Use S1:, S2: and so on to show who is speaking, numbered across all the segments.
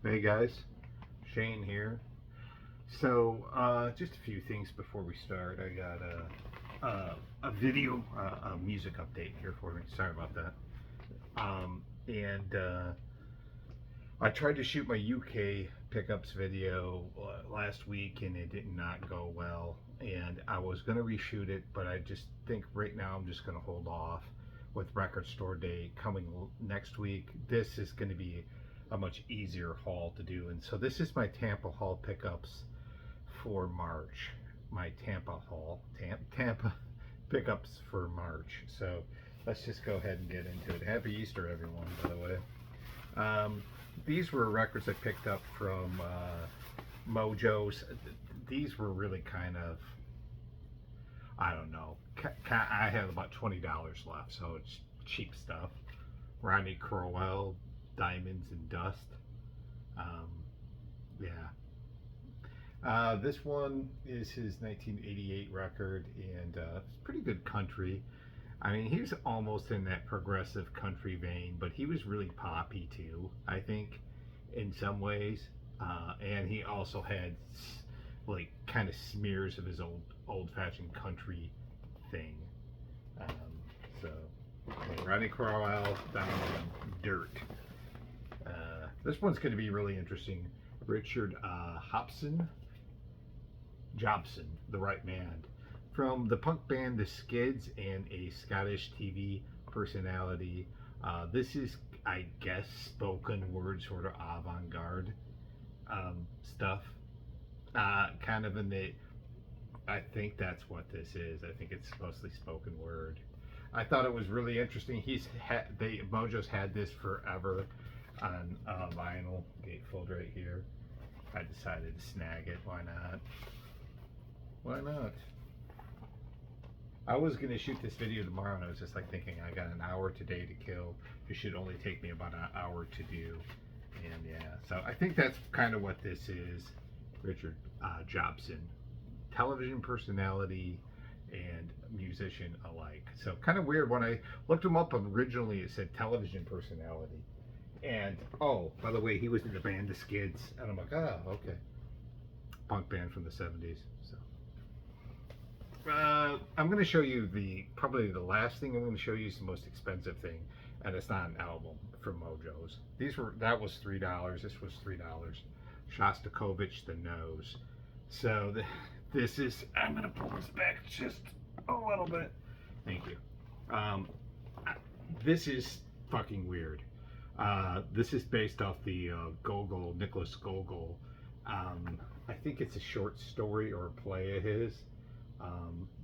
S1: Hey guys, Shane here. Just a few things before we start. I got a video, a music update here for me. Sorry about that. And I tried to shoot my UK pickups video last week, and it did not go well. And I was gonna reshoot it, but I just think right now I'm just gonna hold off with Record Store Day coming next week. This is going to be a much easier haul to do. And so this is my Tampa haul pickups for March. My Tampa haul, Tampa pickups for March. So let's just go ahead and get into it. Happy Easter, everyone, by the way. These were records I picked up from Mojo's. These were really kind of, I don't know. I had about $20 left, so it's cheap stuff. Rodney Crowell, Diamonds and Dust. Um, yeah. This one is his 1988 record, and it's pretty good country. I mean, he's almost in that progressive country vein, but he was really poppy too, I think, in some ways. And he also had like kind of smears of his old-fashioned country thing. Um, so, Rodney Crowell down on Dirt. This one's going to be really interesting. Richard Jobson, the right man, from the punk band The Skids and a Scottish TV personality. This is, I guess, spoken word, sort of avant-garde stuff. Kind of in the, I think that's what this is. I think it's mostly spoken word. I thought it was really interesting. Mojo's had this forever on vinyl gatefold right here. I decided to snag it. Why not? Why not? I was gonna shoot this video tomorrow, and I was just like thinking, I got an hour today to kill. It should only take me about an hour to do. And yeah, so I think that's kind of what this is. Richard Jobson, television personality and musician alike. So kind of weird. When I looked him up originally, it said television personality. And oh, by the way, he was in the band The Skids, and I'm like, oh, okay, punk band from the '70s. So I'm going to show you probably the last thing I'm going to show you is the most expensive thing, and it's not an album from Mojo's. That was $3. This was $3. Shostakovich, The Nose. So this is, I'm going to pull this back just a little bit. Thank you. This is fucking weird. This is based off the Nicholas Gogol. I think it's a short story or a play of his.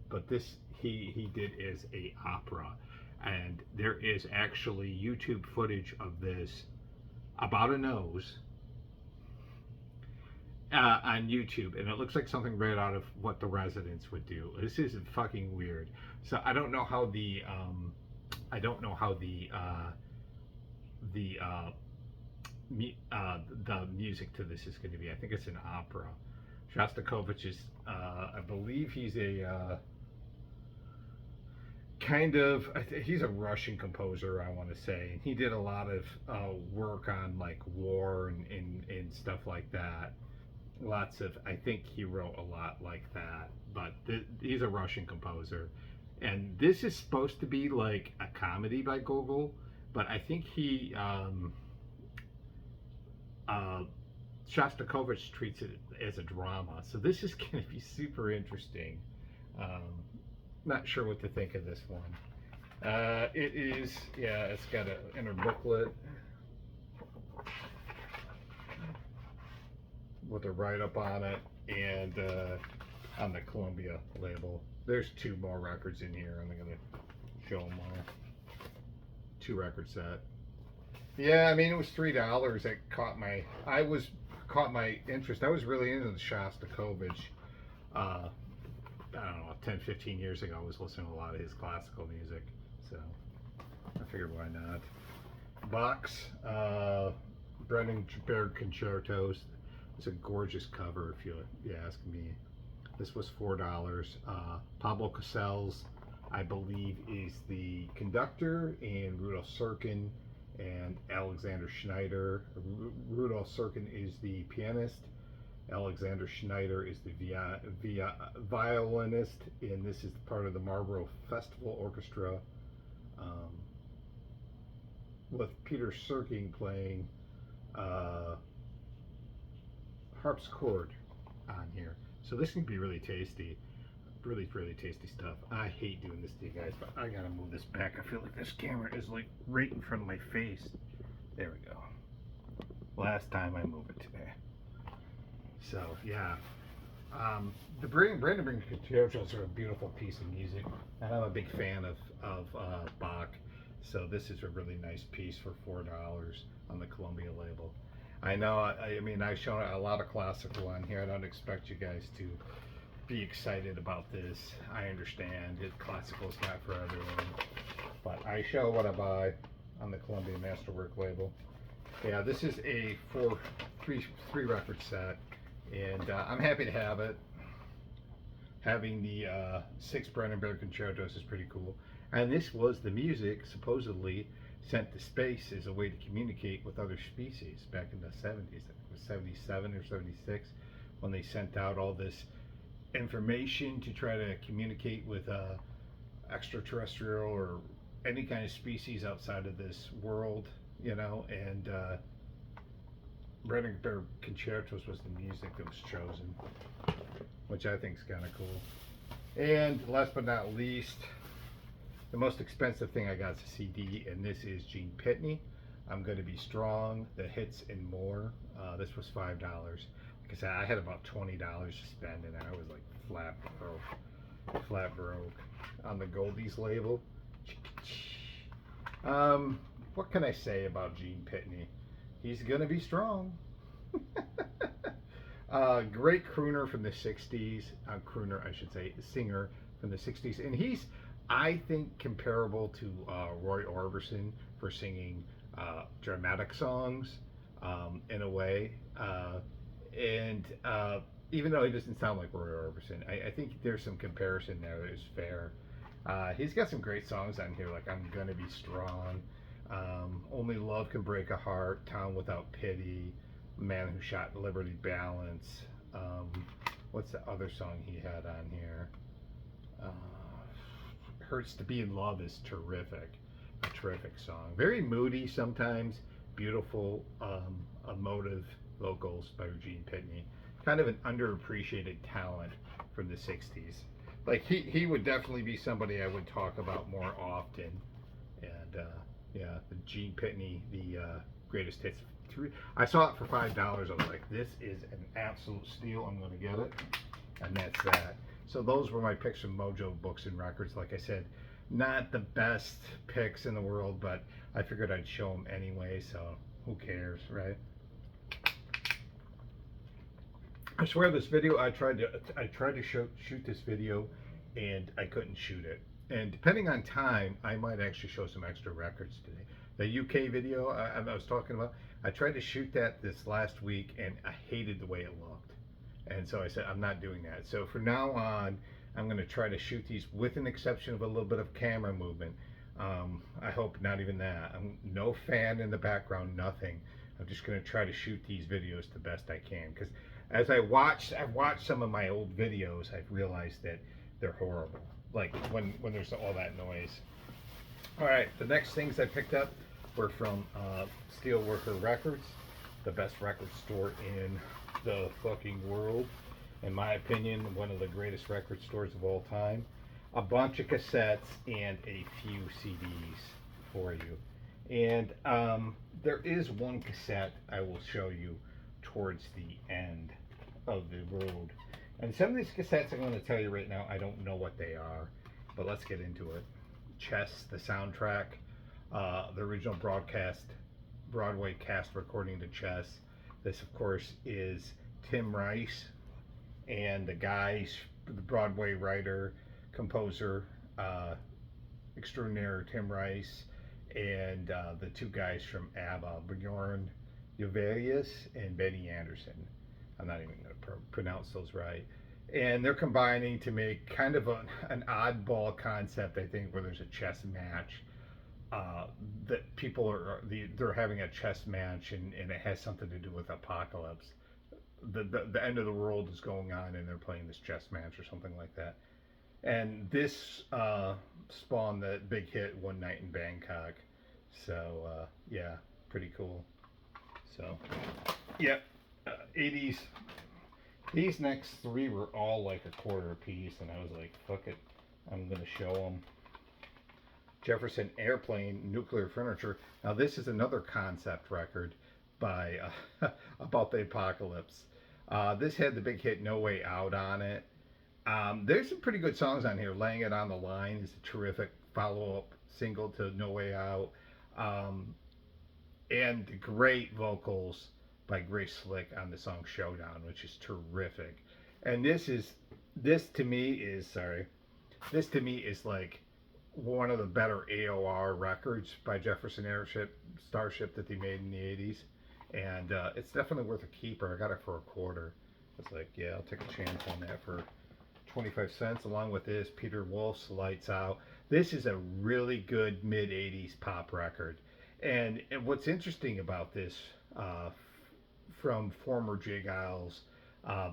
S1: But this he did as a opera, and there is actually YouTube footage of this about a nose on YouTube, and it looks like something right out of what The Residents would do. This is fucking weird. So I don't know how the music to this is going to be. I think it's an opera. Shostakovich is, I believe he's a he's a Russian composer, I want to say. He did a lot of work on like war and stuff like that. I think he wrote a lot like that, but he's a Russian composer. And this is supposed to be like a comedy by Gogol, but I think Shostakovich treats it as a drama. So this is going to be super interesting. Not sure what to think of this one. It's got an inner booklet with a write-up on it, and on the Columbia label. There's two more records in here. I'm going to show them all. 2-record set. Yeah, I mean, it was $3. It caught my interest. I was really into the Shostakovich. I don't know, 10, 15 years ago, I was listening to a lot of his classical music, so I figured why not. Box, Brandenburg Concertos. It's a gorgeous cover, if you ask me. This was $4. Pablo Casals, I believe, is the conductor, and Rudolf Serkin and Alexander Schneider. Rudolf Serkin is the pianist. Alexander Schneider is the violinist, and this is part of the Marlborough Festival Orchestra, um, with Peter Serking playing uh, harpsichord on here. So this can be really tasty. Really, really tasty stuff. I hate doing this to you guys, but I gotta move this back. I feel like this camera is like right in front of my face. There we go. Last time I move it today. So yeah, the Brandenburg Concertos are a beautiful piece of music, and I'm a big fan of Bach. So this is a really nice piece for $4 on the Columbia label. I know. I mean, I've shown a lot of classical on here. I don't expect you guys to be excited about this. I understand it. Classical's not for everyone, but I show what I buy on the Columbia Masterwork label. Yeah, this is a three record set, and I'm happy to have it. Having the 6 Brandenburg Concertos is pretty cool. And this was the music supposedly sent to space as a way to communicate with other species back in the 70s. I think it was 77 or 76 when they sent out all this information to try to communicate with extraterrestrial or any kind of species outside of this world, you know, and Brandenburg Concertos was the music that was chosen, which I think is kind of cool. And last but not least, the most expensive thing I got is a CD, and this is Gene Pitney. I'm Gonna Be Strong, The Hits and More. This was $5. Like I said, I had about $20 to spend, and I was like flat broke on the Goldies label. What can I say about Gene Pitney? He's gonna be strong. Great crooner from the 60s. Crooner, I should say, singer from the 60s. And he's, I think, comparable to Roy Orbison for singing dramatic songs in a way. And even though he doesn't sound like Roy Orbison, I think there's some comparison there that is fair. He's got some great songs on here, like I'm Gonna Be Strong, Only Love Can Break a Heart, Town Without Pity, Man Who Shot Liberty Balance. What's the other song he had on here? Hurts to Be in Love is terrific. A terrific song. Very moody sometimes, beautiful, emotive vocals by Gene Pitney. Kind of an underappreciated talent from the 60s. Like he would definitely be somebody I would talk about more often. And yeah, the Gene Pitney, the greatest hits. I saw it for $5. I was like, this is an absolute steal. I'm going to get it. And that's that. So those were my picks from Mojo Books and Records. Like I said, not the best picks in the world, but I figured I'd show them anyway. So who cares, right? I swear this video, I tried to shoot this video, and I couldn't shoot it. And depending on time, I might actually show some extra records today. The UK video I was talking about, I tried to shoot that this last week, and I hated the way it looked. And so I said, I'm not doing that. So from now on, I'm going to try to shoot these with an exception of a little bit of camera movement. I hope not even that. No fan in the background, nothing. I'm just going to try to shoot these videos the best I can. Because as I've watched some of my old videos, I've realized that they're horrible. Like when there's all that noise. All right, the next things I picked up were from Steelworker Records, the best record store in the fucking world. In my opinion, one of the greatest record stores of all time. A bunch of cassettes and a few CDs for you. And there is one cassette I will show you towards the end of the road. And some of these cassettes I'm going to tell you right now, I don't know what they are, but let's get into it. Chess, the soundtrack, the original Broadway cast recording to Chess. This, of course, is Tim Rice and the guys, the Broadway writer, composer, extraordinaire Tim Rice, and the two guys from ABBA, Bjorn Ulvaeus and Benny Andersson. I'm not even going to pronounce those right. And they're combining to make kind of an oddball concept, I think, where there's a chess match uh, that people they're having a chess match, and it has something to do with apocalypse. The end of the world is going on, and they're playing this chess match or something like that. And this spawned the big hit "One Night in Bangkok." So yeah, pretty cool. So yeah, 80s. These next three were all like a quarter a piece, and I was like, fuck it, I'm gonna show them. Jefferson Airplane, Nuclear Furniture. Now this is another concept record by about the apocalypse. This had the big hit "No Way Out" on it. There's some pretty good songs on here. "Laying It on the Line" is a terrific follow-up single to "No Way Out," um, and great vocals by Grace Slick on the song "Showdown," which is terrific. And this to me is sorry, this to me is like one of the better AOR records by Jefferson Airship Starship that they made in the 80s. And it's definitely worth a keeper. I got it for a quarter. I was like, yeah, I'll take a chance on that for 25 cents. Along with this, Peter Wolf's "Lights Out." This is a really good mid 80s pop record. And what's interesting about this, from former J. Giles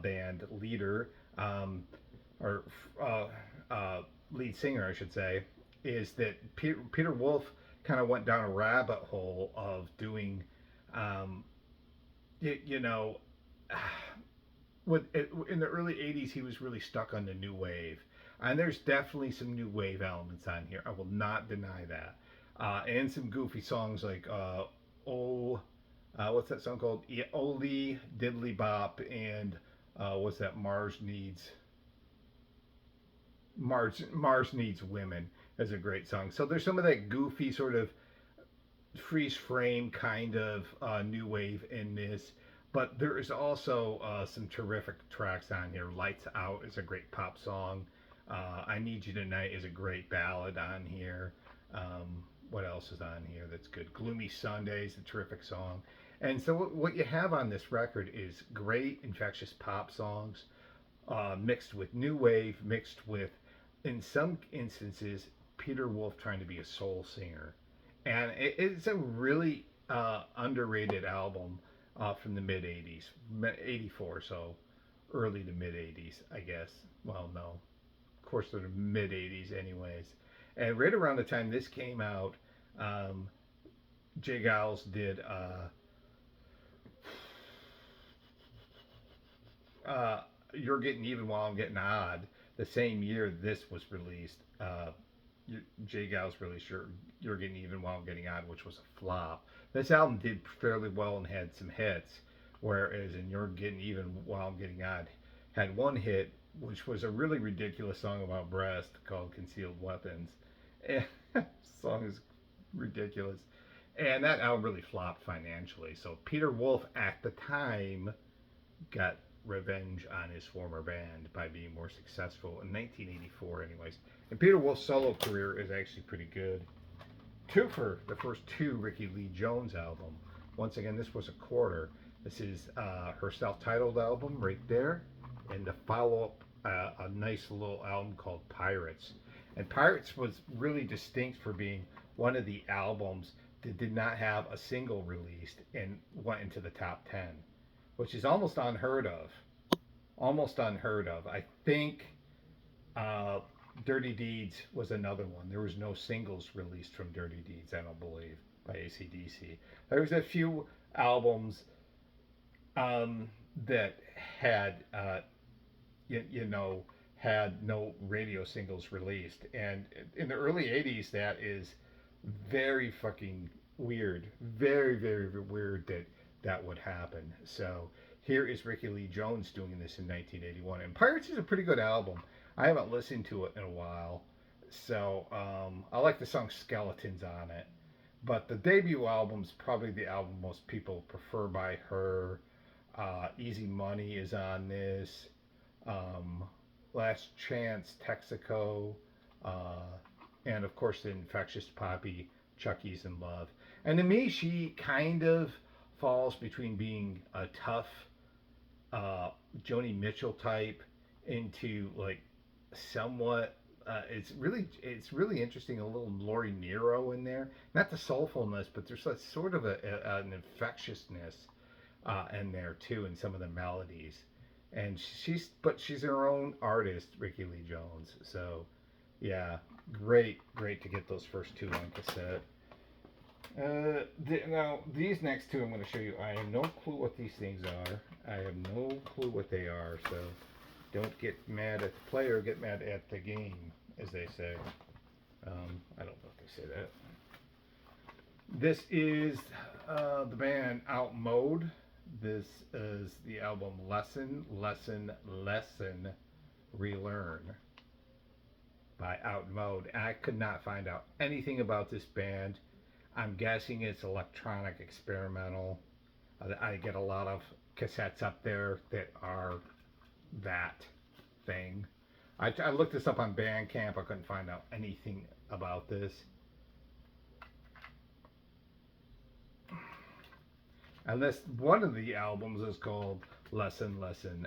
S1: band leader, or uh, uh, lead singer, I should say, is that Peter Wolf kind of went down a rabbit hole of doing, um, you know, with in the early '80s he was really stuck on the new wave, and there's definitely some new wave elements on here. I will not deny that, and some goofy songs like "Oh," what's that song called? Yeah, "Oldie Diddly Bop," and what's that? Mars Needs Women" is a great song. So there's some of that goofy sort of freeze frame kind of new wave in this, but there is also some terrific tracks on here. "Lights Out" is a great pop song. "I Need You Tonight" is a great ballad on here. What else is on here that's good? "Gloomy Sunday" is a terrific song. And so what you have on this record is great infectious pop songs, mixed with new wave, mixed with, in some instances, Peter Wolf trying to be a soul singer. And it's a really underrated album from the mid 80s, 84, so early to mid 80s, I guess. Well, no, of course, they're mid 80s, anyways. And right around the time this came out, um, Jay Giles did "You're Getting Even While I'm Getting Odd" the same year this was released. Jay Giles released "You're Getting Even While I'm Getting Odd," which was a flop. This album did fairly well and had some hits, whereas in "You're Getting Even While I'm Getting Odd" had one hit, which was a really ridiculous song about breast called "Concealed Weapons." And the song is ridiculous. And that album really flopped financially. So Peter Wolf at the time got revenge on his former band by being more successful in 1984, anyways. And Peter Wolf's solo career is actually pretty good. Two for the first two Ricky Lee Jones album. Once again, this was a quarter. This is her self-titled album right there, and the follow-up, a nice little album called "Pirates." And "Pirates" was really distinct for being one of the albums that did not have a single released and went into the top 10, which is almost unheard of. Almost unheard of. I think uh, "Dirty Deeds" was another one. There was no singles released from "Dirty Deeds," I don't believe, by AC/DC. There was a few albums that had, you know, had no radio singles released. And in the early 80s, that is very fucking weird. Very, very weird that that would happen. So here is Ricky Lee Jones doing this in 1981. And "Pirates" is a pretty good album. I haven't listened to it in a while. So I like the song "Skeletons" on it. But the debut album's probably the album most people prefer by her. "Easy Money" is on this. Um, "Last Chance," Texaco, and of course the infectious poppy "Chucky's in Love." And to me, she kind of falls between being a tough Joni Mitchell type into like somewhat it's really interesting. A little Lori Nero in there, not the soulfulness, but there's a sort of an infectiousness in there too in some of the melodies. And she's her own artist, Ricky Lee Jones. So yeah, great to get those first two on cassette. Now these next two I'm going to show you. I have no clue what these things are. I have no clue what they are. So don't get mad at the player. Get mad at the game, as they say. I don't know if they say that. This is the band Out Mode. This is the album Lesson, Lesson, Lesson, Relearn by Out Mode. And I could not find out anything about this band. I'm guessing it's electronic experimental. I get a lot of cassettes up there that are that thing. I looked this up on Bandcamp. I couldn't find out anything about this. Unless one of the albums is called Lesson, Lesson,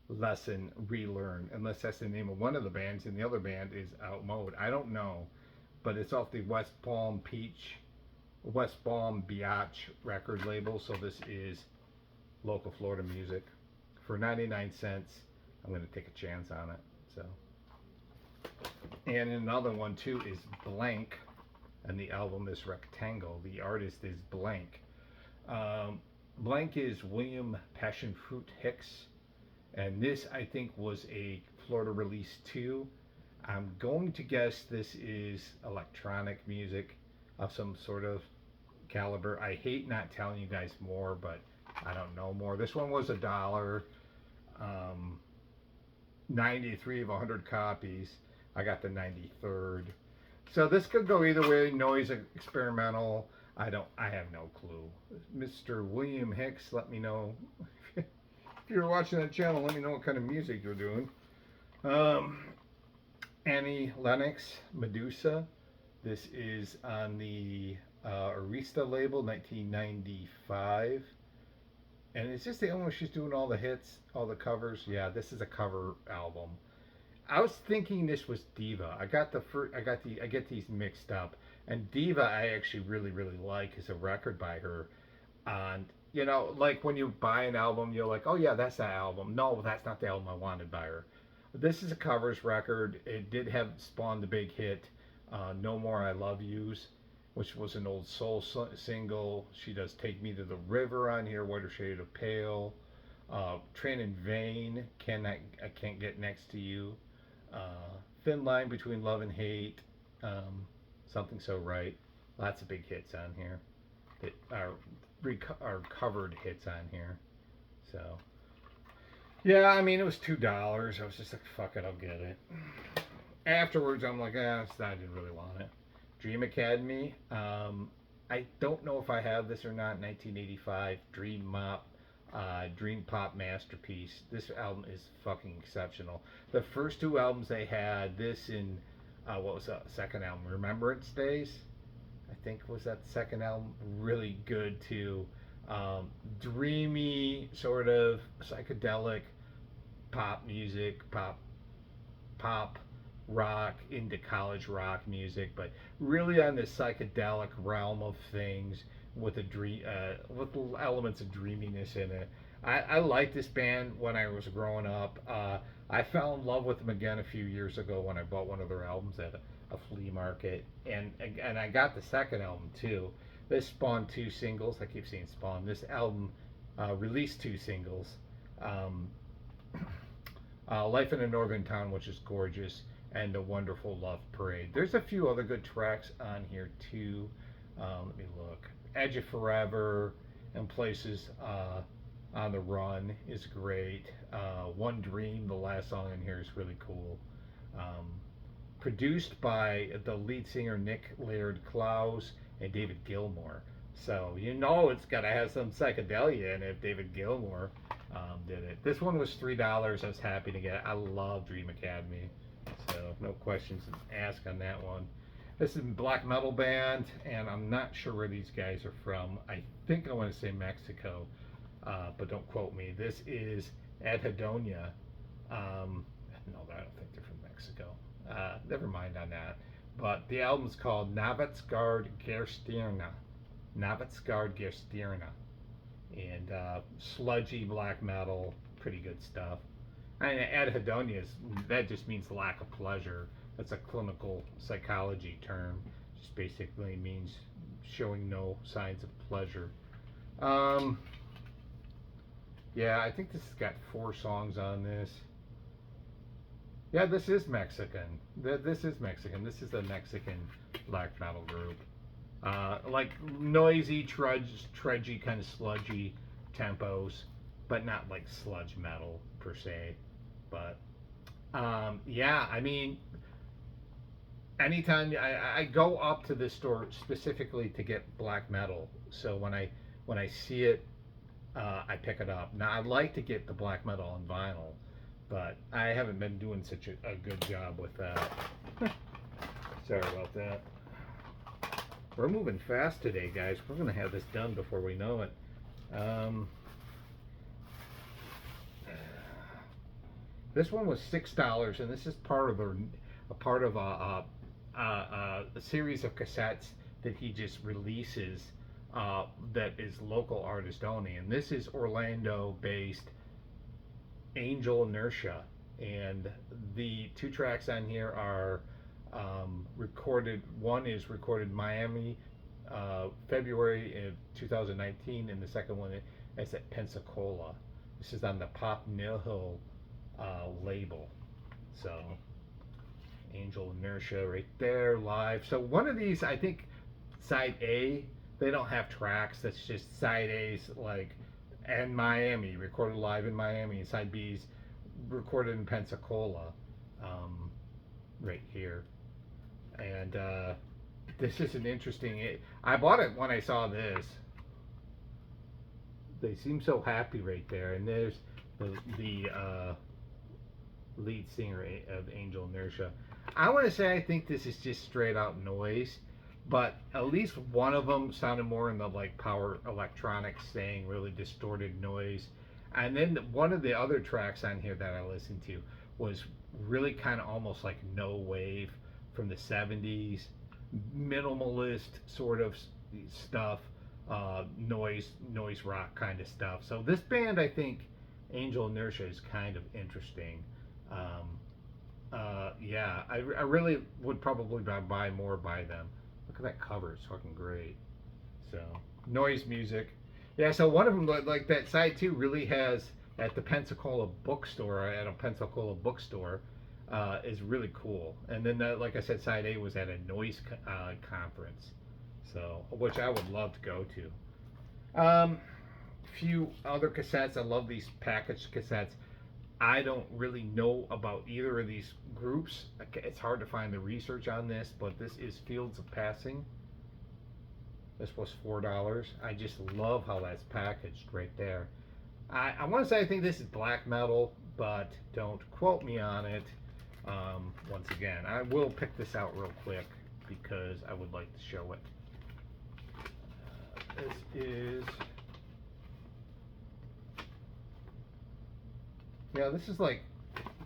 S1: Lesson, Relearn. Unless that's the name of one of the bands, and the other band is Out Mode. I don't know, but it's off the West Palm Beach record label. So this is local Florida music for 99 cents. I'm going to take a chance on it. So, and another one too is Blank, and the album is Rectangle. The artist is Blank. Blank is William Passionfruit Hicks, and this I think was a Florida release too. I'm going to guess this is electronic music of some sort of caliber. I hate not telling you guys more, but I don't know more. This one was $1. 93 of 100 copies. I got the 93rd. So this could go either way. Noise experimental. I have no clue. Mr. William Hicks, let me know. If you're watching that channel, let me know what kind of music you're doing. Annie Lennox, Medusa. This is on the Arista label, 1995. And it's just the album where she's doing all the hits, all the covers. Yeah, this is a cover album. I was thinking this was Diva. I get these mixed up. And Diva I actually really like as a record by her. And you know, like when you buy an album, you're like, oh yeah, that's that album. No, that's not the album I wanted by her. This is a covers record. It did have spawned the big hit, No More I Love Yous, which was an old soul single. She does Take Me to the River on here, Whiter Shade of Pale, Train in Vain, I Can't Get Next to You, Thin Line Between Love and Hate, Something So Right. Lots of big hits on here that are covered hits on here. So yeah, I mean, it was $2. I was just like, fuck it, I'll get it. Afterwards, I'm like, I didn't really want it. Dream Academy. I don't know if I have this or not. 1985 Dream Pop masterpiece. This album is fucking exceptional. The first two albums they had, this and what was the second album? Remembrance Days, I think was that the second album. Really good too. Dreamy, sort of psychedelic pop music, pop rock into college rock music, but really on the psychedelic realm of things with with elements of dreaminess in it. I liked this band when I was growing up. I fell in love with them again a few years ago when I bought one of their albums at a flea market, and I got the second album too. This spawned two singles. I keep saying spawn. This album released two singles. Life in a Northern Town, which is gorgeous, and A Wonderful Love Parade. There's a few other good tracks on here too. Let me look. Edge of Forever and Places on the Run is great. One Dream, the last song in here, is really cool. Produced by the lead singer Nick Laird Klaus and David Gilmour. So you know it's got to have some psychedelia in it if David Gilmour did it. This one was $3. I was happy to get it. I love Dream Academy. So no questions asked on that one. This is a black metal band, and I'm not sure where these guys are from. I think I want to say Mexico, but don't quote me. This is Adhedonia. No, I don't think they're Mexico. Never mind on that. But the album's called Navetsgard Gerstirna. Navetsgard Gerstirna. And sludgy black metal, pretty good stuff. And anhedonia, that just means lack of pleasure. That's a clinical psychology term. Just basically means showing no signs of pleasure. Yeah, I think this has got 4 songs on this. Yeah, this is Mexican. This is Mexican. This is a Mexican black metal group. Like noisy, trudgy, kind of sludgy tempos, but not like sludge metal per se. But yeah, I mean, anytime I go up to this store specifically to get black metal, so when I see it, I pick it up. Now I like to get the black metal on vinyl, but I haven't been doing such a good job with that. Sorry about that. We're moving fast today, guys. We're gonna have this done before we know it. This one was $6, and this is part of a series of cassettes that he just releases that is local artist only. And this is Orlando-based Angel Inertia, and the 2 tracks on here are recorded. One is recorded Miami, February of 2019, and the second one is at Pensacola. This is on the Pop Nihil label. So Angel Inertia right there, live. So one of these, I think side A, they don't have tracks. That's just side A's, like, and Miami, recorded live in Miami, and side B's recorded in Pensacola, right here. And this is an interesting. I bought it when I saw this. They seem so happy right there, and there's the lead singer of Angel Inertia. I want to say I think this is just straight out noise, but at least one of them sounded more in the like power electronics thing, really distorted noise. And then one of the other tracks on here that I listened to was really kind of almost like no wave from the 70s, minimalist sort of stuff, noise rock kind of stuff. So this band, I think Angel Inertia, is kind of interesting. Yeah, I really would probably buy more by them. Look at that cover, it's fucking great. So noise music. Yeah, so one of them, like that side 2, really has at the Pensacola bookstore, is really cool. And then like I said, side A was at a noise conference, so which I would love to go to. Few other cassettes. I love these packaged cassettes. I don't really know about either of these groups. It's hard to find the research on this, but this is Fields of Passing. This was $4. I just love how that's packaged right there. I want to say I think this is black metal, but don't quote me on it. Once again, I will pick this out real quick because I would like to show it. This is... Yeah, this is like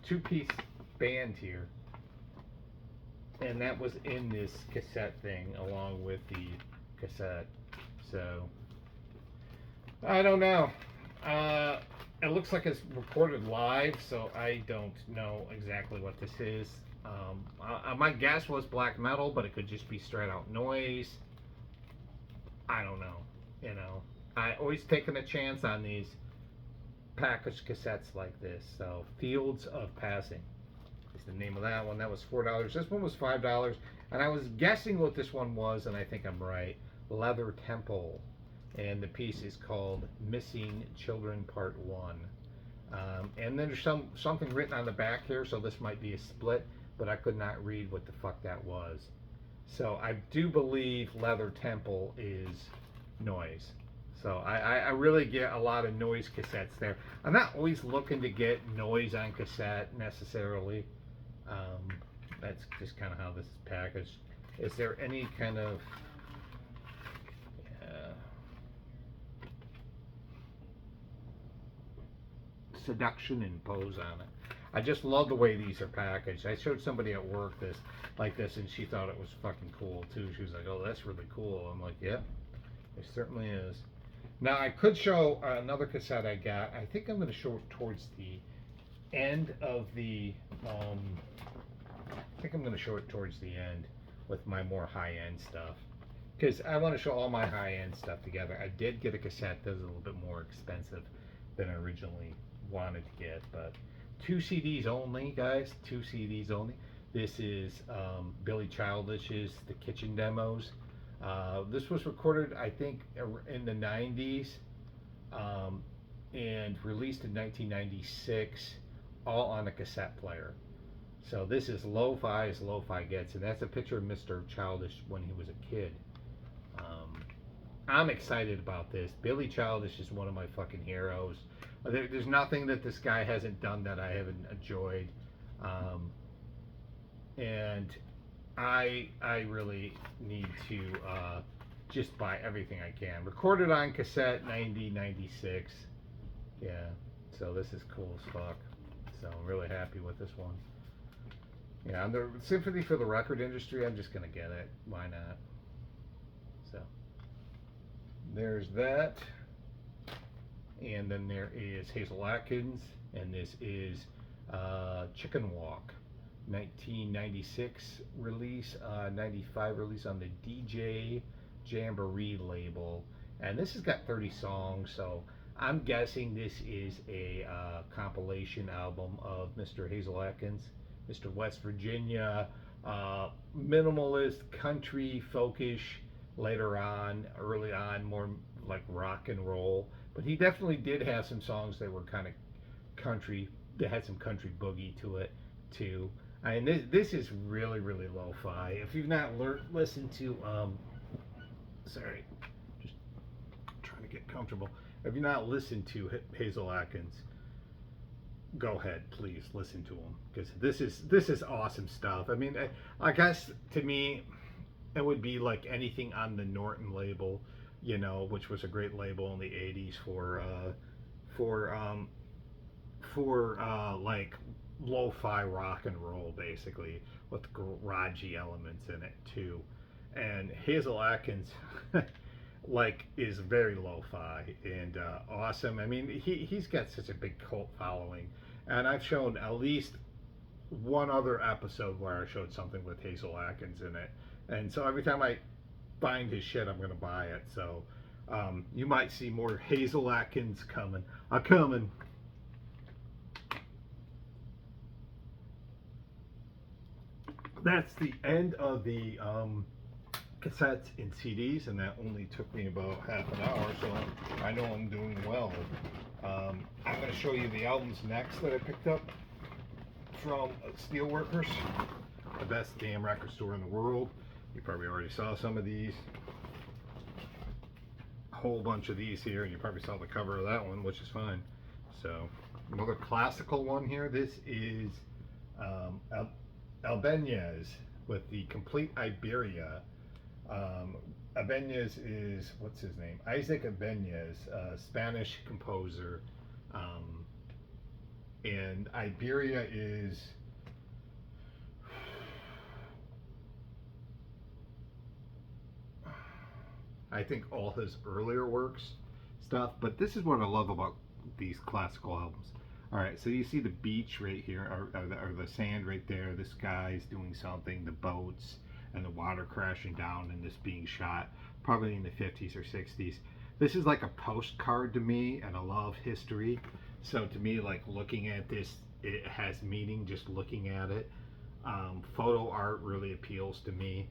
S1: 2-piece band here, and that was in this cassette thing along with the cassette. So I don't know. It looks like it's recorded live, so I don't know exactly what this is. My guess was black metal, but it could just be straight out noise. I don't know. You know, I always taking a chance on these packaged cassettes like this. So Fields of Passing is the name of that one. That was $4. This one was $5, and I was guessing what this one was, and I think I'm right. Leather Temple, and the piece is called Missing Children Part 1. And then there's something written on the back here, so this might be a split, but I could not read what the fuck that was. So I do believe Leather Temple is noise. So I really get a lot of noise cassettes there. I'm not always looking to get noise on cassette necessarily. That's just kind of how this is packaged. Is there any kind of seduction and pose on it? I just love the way these are packaged. I showed somebody at work this like this, and she thought it was fucking cool too. She was like, "Oh, that's really cool." I'm like, "Yep, it certainly is." Now I could show another cassette I got. I think I'm going to show it towards the end of the. I think I'm going to show it towards the end with my more high-end stuff, because I want to show all my high-end stuff together. I did get a cassette that was a little bit more expensive than I originally wanted to get, but 2 CDs only, guys. 2 CDs only. This is Billy Childish's The Kitchen Demos. This was recorded, I think, in the 90s and released in 1996, all on a cassette player. So this is lo-fi as lo-fi gets, and that's a picture of Mr. Childish when he was a kid. I'm excited about this. Billy Childish is one of my fucking heroes. There's nothing that this guy hasn't done that I haven't enjoyed, and I really need to just buy everything I can. Recorded on cassette, 90, 96. Yeah, so this is cool as fuck. So I'm really happy with this one. Yeah, and the Symphony for the Record Industry, I'm just gonna get it. Why not? So there's that. And then there is Hazel Atkins, and this is Chicken Walk, 1996 release, 95 release on the DJ Jamboree label. And this has got 30 songs, so I'm guessing this is a compilation album of Mr. Hazel Atkins, Mr. West Virginia, minimalist, country, folkish, later on, early on, more like rock and roll. But he definitely did have some songs that were kind of country, that had some country boogie to it, too. And this is really, really lo-fi. If you've not listened to, sorry, just trying to get comfortable. If you've not listened to Hazel Atkins, go ahead, please listen to him, because this is awesome stuff. I mean, I guess to me, it would be like anything on the Norton label, you know, which was a great label in the 80s for like lo-fi rock and roll, basically, with garagey elements in it too. And Hazel Atkins like is very lo-fi and awesome. I mean, he's got such a big cult following, and I've shown at least one other episode where I showed something with Hazel Atkins in it, and so every time I find his shit, I'm gonna buy it. So you might see more Hazel Atkins coming. Coming. That's the end of the cassettes and CDs, and that only took me about half an hour, so I know I'm doing well. I'm going to show you the albums next that I picked up from Steelworkers, the best damn record store in the world. You probably already saw some of these. A whole bunch of these here, and you probably saw the cover of that one, which is fine. So, another classical one here. This is Albéniz with the Complete Iberia. Albéniz is, what's his name? Isaac Albéniz, Spanish composer. And Iberia is, I think, all his earlier works stuff. But this is what I love about these classical albums. All right, so you see the beach right here, or the sand right there. The sky's doing something, the boats, and the water crashing down, and this being shot probably in the 50s or 60s. This is like a postcard to me, and I love history. So to me, like looking at this, it has meaning just looking at it. Photo art really appeals to me.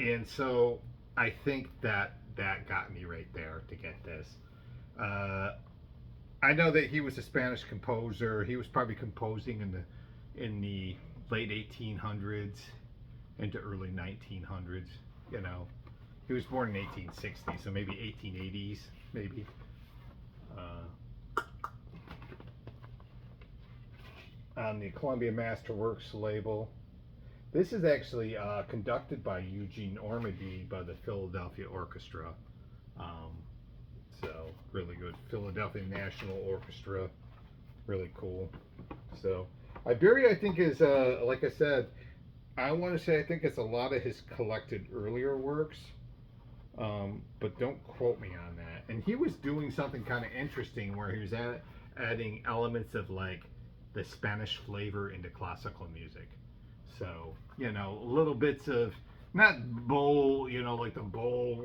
S1: And so I think that got me right there to get this. I know that he was a Spanish composer. He was probably composing in the late 1800s into early 1900s. You know, he was born in 1860, so maybe 1880s, maybe. On the Columbia Masterworks label. This is actually conducted by Eugene Ormandy by the Philadelphia Orchestra. So really good. Philadelphia National Orchestra. Really cool. So Iberia, I think, is like I said, I want to say I think it's a lot of his collected earlier works, but don't quote me on that. And he was doing something kind of interesting where he was adding elements of like the Spanish flavor into classical music. So, little bits of not bowl, like the bowl,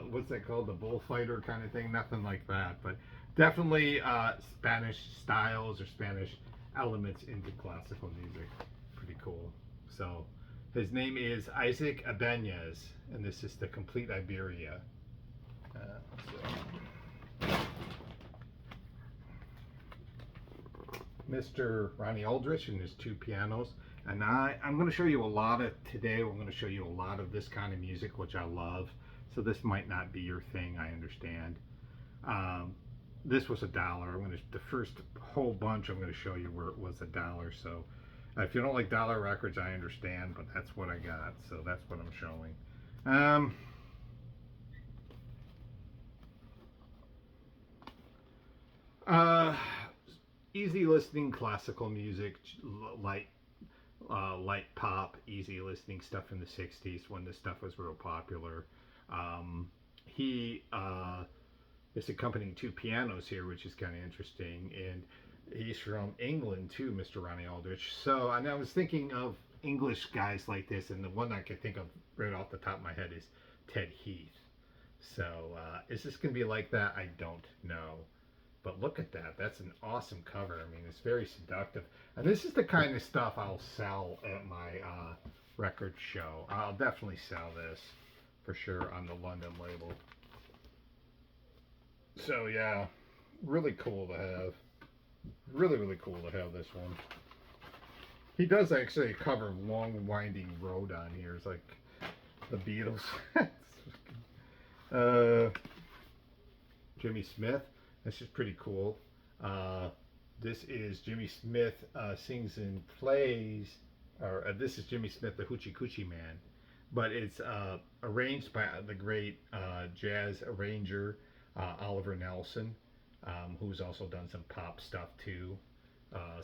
S1: what's that called? The bullfighter kind of thing. Nothing like that, but definitely Spanish styles or Spanish elements into classical music. Pretty cool. So, his name is Isaac Ibanez, and this is the Complete Iberia. So. Mr. Ronnie Aldrich and his two pianos. And I'm going to show you a lot of today. I'm going to show you a lot of this kind of music, which I love. So this might not be your thing. I understand. This was $1. The first whole bunch I'm going to show you where it was $1. So if you don't like dollar records, I understand, but that's what I got. So that's what I'm showing. Easy listening classical music, light pop, easy listening stuff in the 60s when this stuff was real popular. He is accompanying two pianos here, which is kind of interesting. And he's from England too, Mr. Ronnie Aldrich. So, and I was thinking of English guys like this, and the one I could think of right off the top of my head is Ted Heath. So, is this going to be like that? I don't know. But look at that. That's an awesome cover. I mean, it's very seductive. And this is the kind of stuff I'll sell at my record show. I'll definitely sell this for sure on the London label. So, yeah, really cool to have. Really, really cool to have this one. He does actually cover Long Winding Road on here. It's like the Beatles. Jimmy Smith. This is pretty cool. This is Jimmy Smith sings and plays, or this is Jimmy Smith, the Hoochie Coochie Man. But it's arranged by the great jazz arranger Oliver Nelson, who's also done some pop stuff too,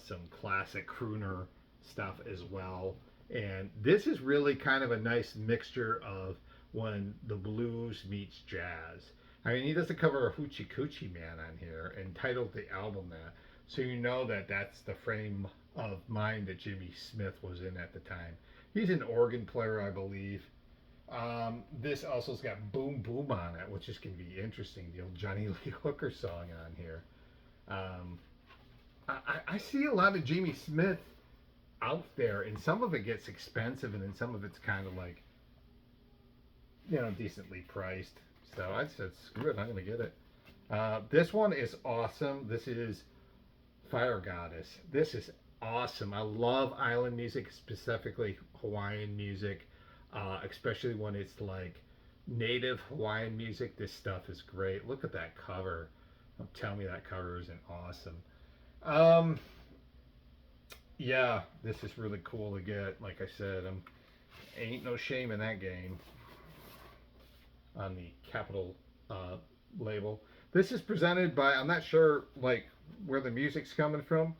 S1: some classic crooner stuff as well. And this is really kind of a nice mixture of when the blues meets jazz. I mean, he doesn't cover a Hoochie Coochie Man on here and titled the album that. So you know that that's the frame of mind that Jimmy Smith was in at the time. He's an organ player, I believe. This also's got Boom Boom on it, which is going to be interesting. The old Johnny Lee Hooker song on here. I see a lot of Jimmy Smith out there, and some of it gets expensive, and then some of it's kind of like, decently priced. So I said, screw it, I'm going to get it. This one is awesome. This is Fire Goddess. This is awesome. I love island music, specifically Hawaiian music, especially when it's like native Hawaiian music. This stuff is great. Look at that cover. Don't tell me that cover isn't awesome. Yeah, this is really cool to get. Like I said, ain't no shame in that game. On the Capitol label. This is presented by, I'm not sure like where the music's coming from,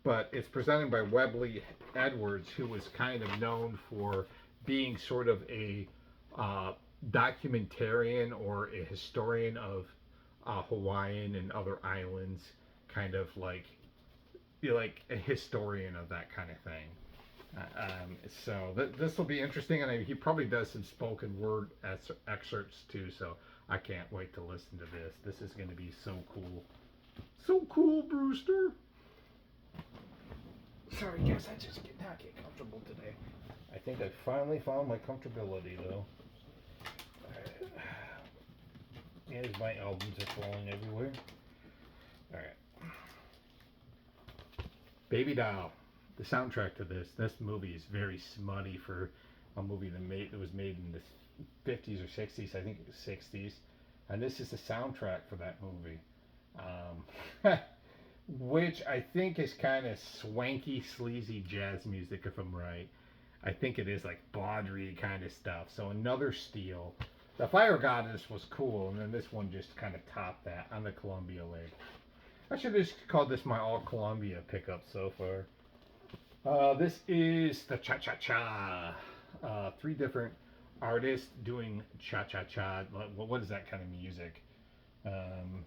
S1: but it's presented by Webley Edwards, who was kind of known for being sort of a documentarian or a historian of Hawaiian and other islands, kind of like a historian of that kind of thing. So this will be interesting, and he probably does some spoken word excerpts too. So I can't wait to listen to this. This is going to be so cool, so cool, Brewster. Sorry, guys, I just not get comfortable today. I think I finally found my comfortability though. Here's my albums are falling everywhere. All right, Baby Doll. The soundtrack to this movie is very smutty for a movie that was made in the 50s or 60s. I think it was 60s, and this is the soundtrack for that movie, which I think is kind of swanky, sleazy jazz music, if I'm right. I think it is like Baudry kind of stuff. So another steal. The Fire Goddess was cool, and then this one just kind of topped that on the Columbia label. I should have just called this my all Columbia pickup so far. This is the Cha Cha Cha. Three different artists doing Cha Cha Cha. What is that kind of music? Um,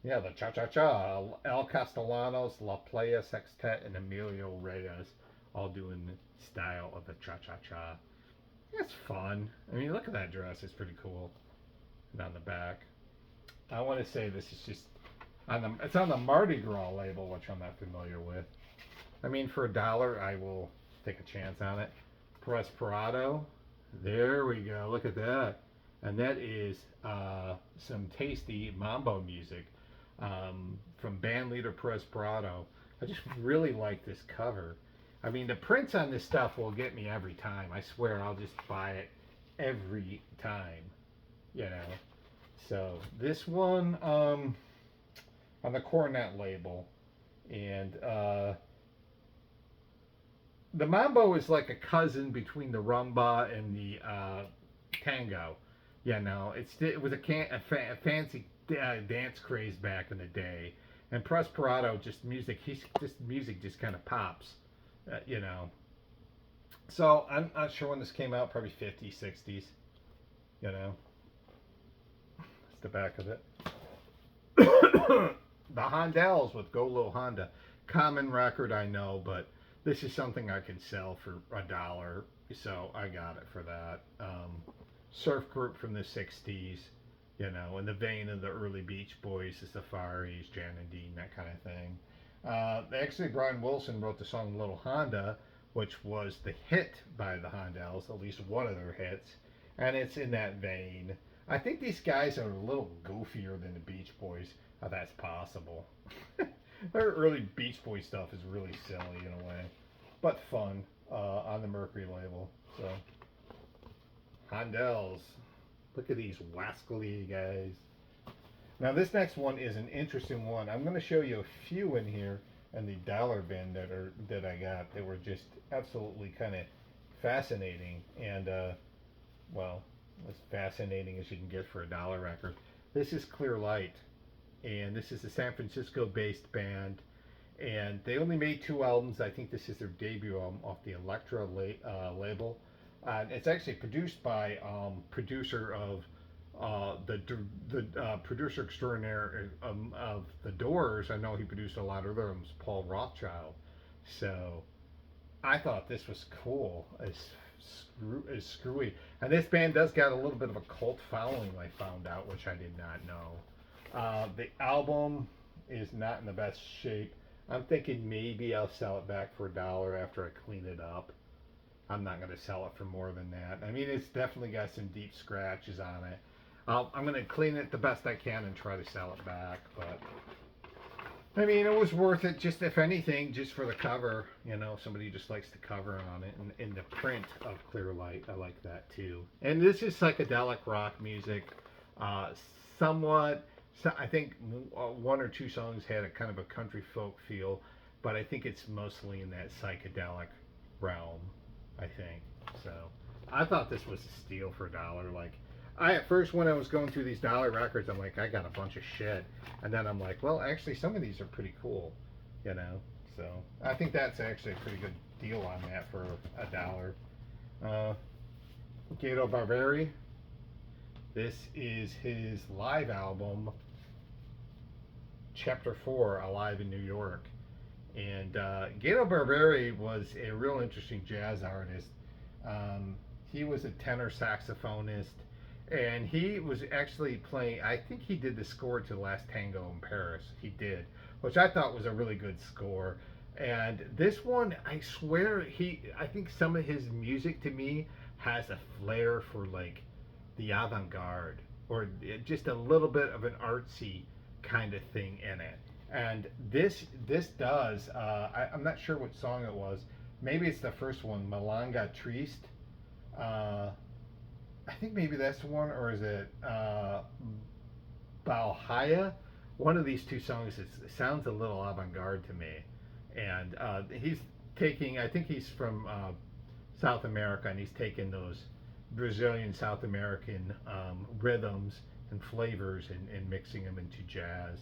S1: yeah, the Cha Cha Cha. El Castellanos, La Playa Sextet, and Emilio Reyes all doing the style of the Cha Cha Cha. It's fun. I mean, look at that dress. It's pretty cool. And on the back. I want to say this is just it's on the Mardi Gras label, which I'm not familiar with. I mean, for $1, I will take a chance on it. Presperado. There we go. Look at that. And that is some tasty mambo music from bandleader Presperado. I just really like this cover. I mean, the prints on this stuff will get me every time. I swear I'll just buy it every time. You know. So this one on the Cornet label. And the mambo is like a cousin between the rumba and the tango. Yeah, no, it was a fancy dance craze back in the day. And Prosperado music just kind of pops, you know. So I'm not sure when this came out, probably 50s, 60s, you know. That's the back of it. The Hondells with Go Low Honda. Common record, I know, but this is something I can sell for $1, so I got it for that. Surf group from the 60s, you know, in the vein of the early Beach Boys, the Safaris, Jan and Dean, that kind of thing. Actually, Brian Wilson wrote the song Little Honda, which was the hit by the Hondells, at least one of their hits, and it's in that vein. I think these guys are a little goofier than the Beach Boys. Oh, that's possible. Their early Beach Boy stuff is really silly in a way, but fun on the Mercury label. So, Hondells. Look at these wascally guys. Now this next one is an interesting one. I'm going to show you a few in here in the dollar bin that I got that were just absolutely kind of fascinating and well, as fascinating as you can get for $1 record. This is Clear Light. And this is a San Francisco-based band, and they only made 2 albums. I think this is their debut album off the Elektra label. It's actually produced by producer of the producer extraordinaire of The Doors. I know he produced a lot of other albums, Paul Rothchild. So I thought this was cool as screwy. And this band does got a little bit of a cult following, I found out, which I did not know. The album is not in the best shape. I'm thinking maybe I'll sell it back for $1 after I clean it up. I'm not going to sell it for more than that. I mean, it's definitely got some deep scratches on it. I'm going to clean it the best I can and try to sell it back. But, I mean, it was worth it, just if anything, just for the cover. You know, somebody just likes the cover on it. And in the print of Clear Light, I like that too. And this is psychedelic rock music. Somewhat... So I think 1 or 2 songs had a kind of a country folk feel, but I think it's mostly in that psychedelic realm, I think. So I thought this was a steal for $1. Like, at first when I was going through these dollar records, I'm like, I got a bunch of shit. And then I'm like, well, actually some of these are pretty cool, you know. So I think that's actually a pretty good deal on that for $1. Gato Barberi. This is his live album, Chapter 4, Alive in New York. And Gato Barberi was a real interesting jazz artist. He was a tenor saxophonist, and he was actually playing, I think he did the score to The Last Tango in Paris. He did, which I thought was a really good score. And this one, I swear, I think some of his music to me has a flair for like the avant-garde, or just a little bit of an artsy kind of thing in it. And this does, I'm not sure what song it was. Maybe it's the first one, Malanga Triste. I think maybe that's the one, or is it Balhaya? One of these 2 songs, it sounds a little avant-garde to me. And he's taking, I think he's from South America, and he's taking those Brazilian, South American rhythms and flavors and mixing them into jazz.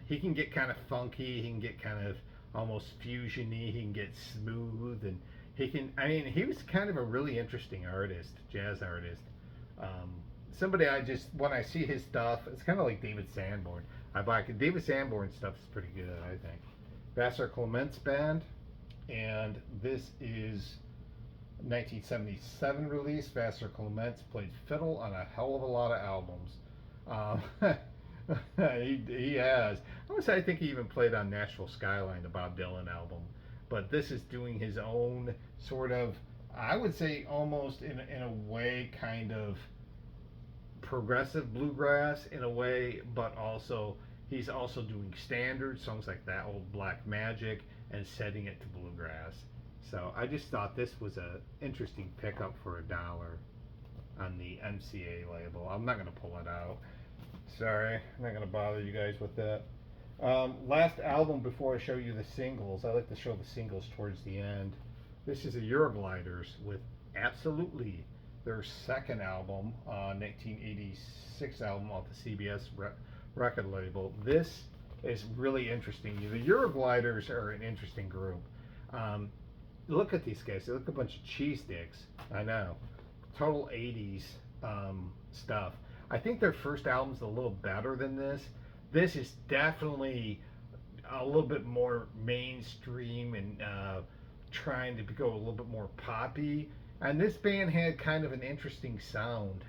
S1: He can get kind of funky. He can get kind of almost fusiony. He can get smooth, and he can. I mean, he was kind of a really interesting artist, jazz artist. Um, Somebody I just when I see his stuff, it's kind of like David Sanborn. I buy David Sanborn stuff is pretty good, I think. Vassar Clements Band, and this is 1977 release. Vassar Clements played fiddle on a hell of a lot of albums. He has. I think he even played on Nashville Skyline, the Bob Dylan album. But this is doing his own sort of, I would say, almost in a way, kind of progressive bluegrass in a way, but also he's also doing standard songs like that old Black Magic and setting it to bluegrass. So I just thought this was a interesting pickup for $1 on the MCA label. I'm not going to pull it out. Sorry, I'm not going to bother you guys with that. Last album before I show you the singles. I like to show the singles towards the end. This is the Eurogliders with Absolutely, their second album, 1986 album off the CBS record label. This is really interesting. The Eurogliders are an interesting group. Look at these guys. They look a bunch of cheese sticks. I know. Total 80s stuff. I think their first album's a little better than this. This is definitely a little bit more mainstream and trying to go a little bit more poppy. And this band had kind of an interesting sound.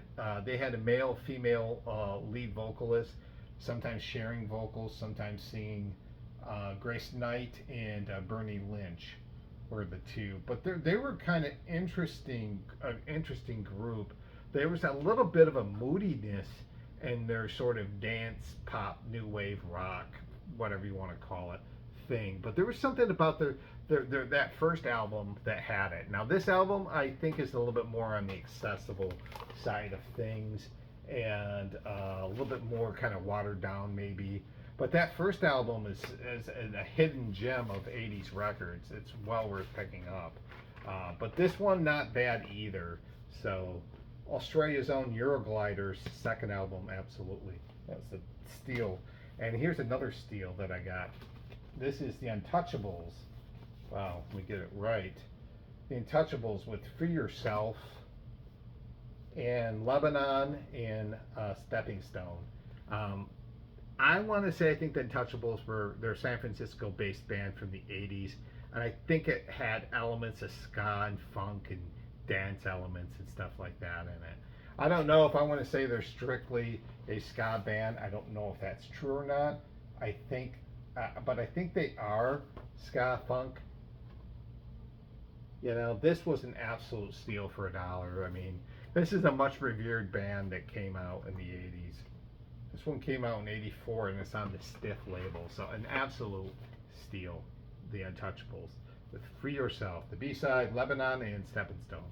S1: They had a male-female lead vocalist, sometimes sharing vocals, sometimes singing. Grace Knight and Bernie Lynch were the two. But they were kind of interesting group. There was a little bit of a moodiness in their sort of dance, pop, new wave, rock, whatever you want to call it, thing. But there was something about their that first album that had it. Now this album I think is a little bit more on the accessible side of things and a little bit more kind of watered down maybe. But that first album is a hidden gem of 80s records. It's well worth picking up. But this one not bad either. So Australia's own Eurogliders second album, absolutely. That's the steal. And here's another steal that I got. This is the Untouchables. Wow, let me get it right. The Untouchables with Free Yourself and Lebanon and Stepping Stone. I want to say I think the Untouchables they're a San Francisco based band from the 80s, and I think it had elements of ska and funk and dance elements and stuff like that in it. I don't know if I want to say they're strictly a ska band. I don't know if that's true or not. I think, but I think they are ska funk. You know, this was an absolute steal for $1. I mean, this is a much revered band that came out in the 80s. This one came out in '84 and it's on the Stiff label, so an absolute steal. The Untouchables with Free Yourself, the B-side, Lebanon, and Stepping Stone.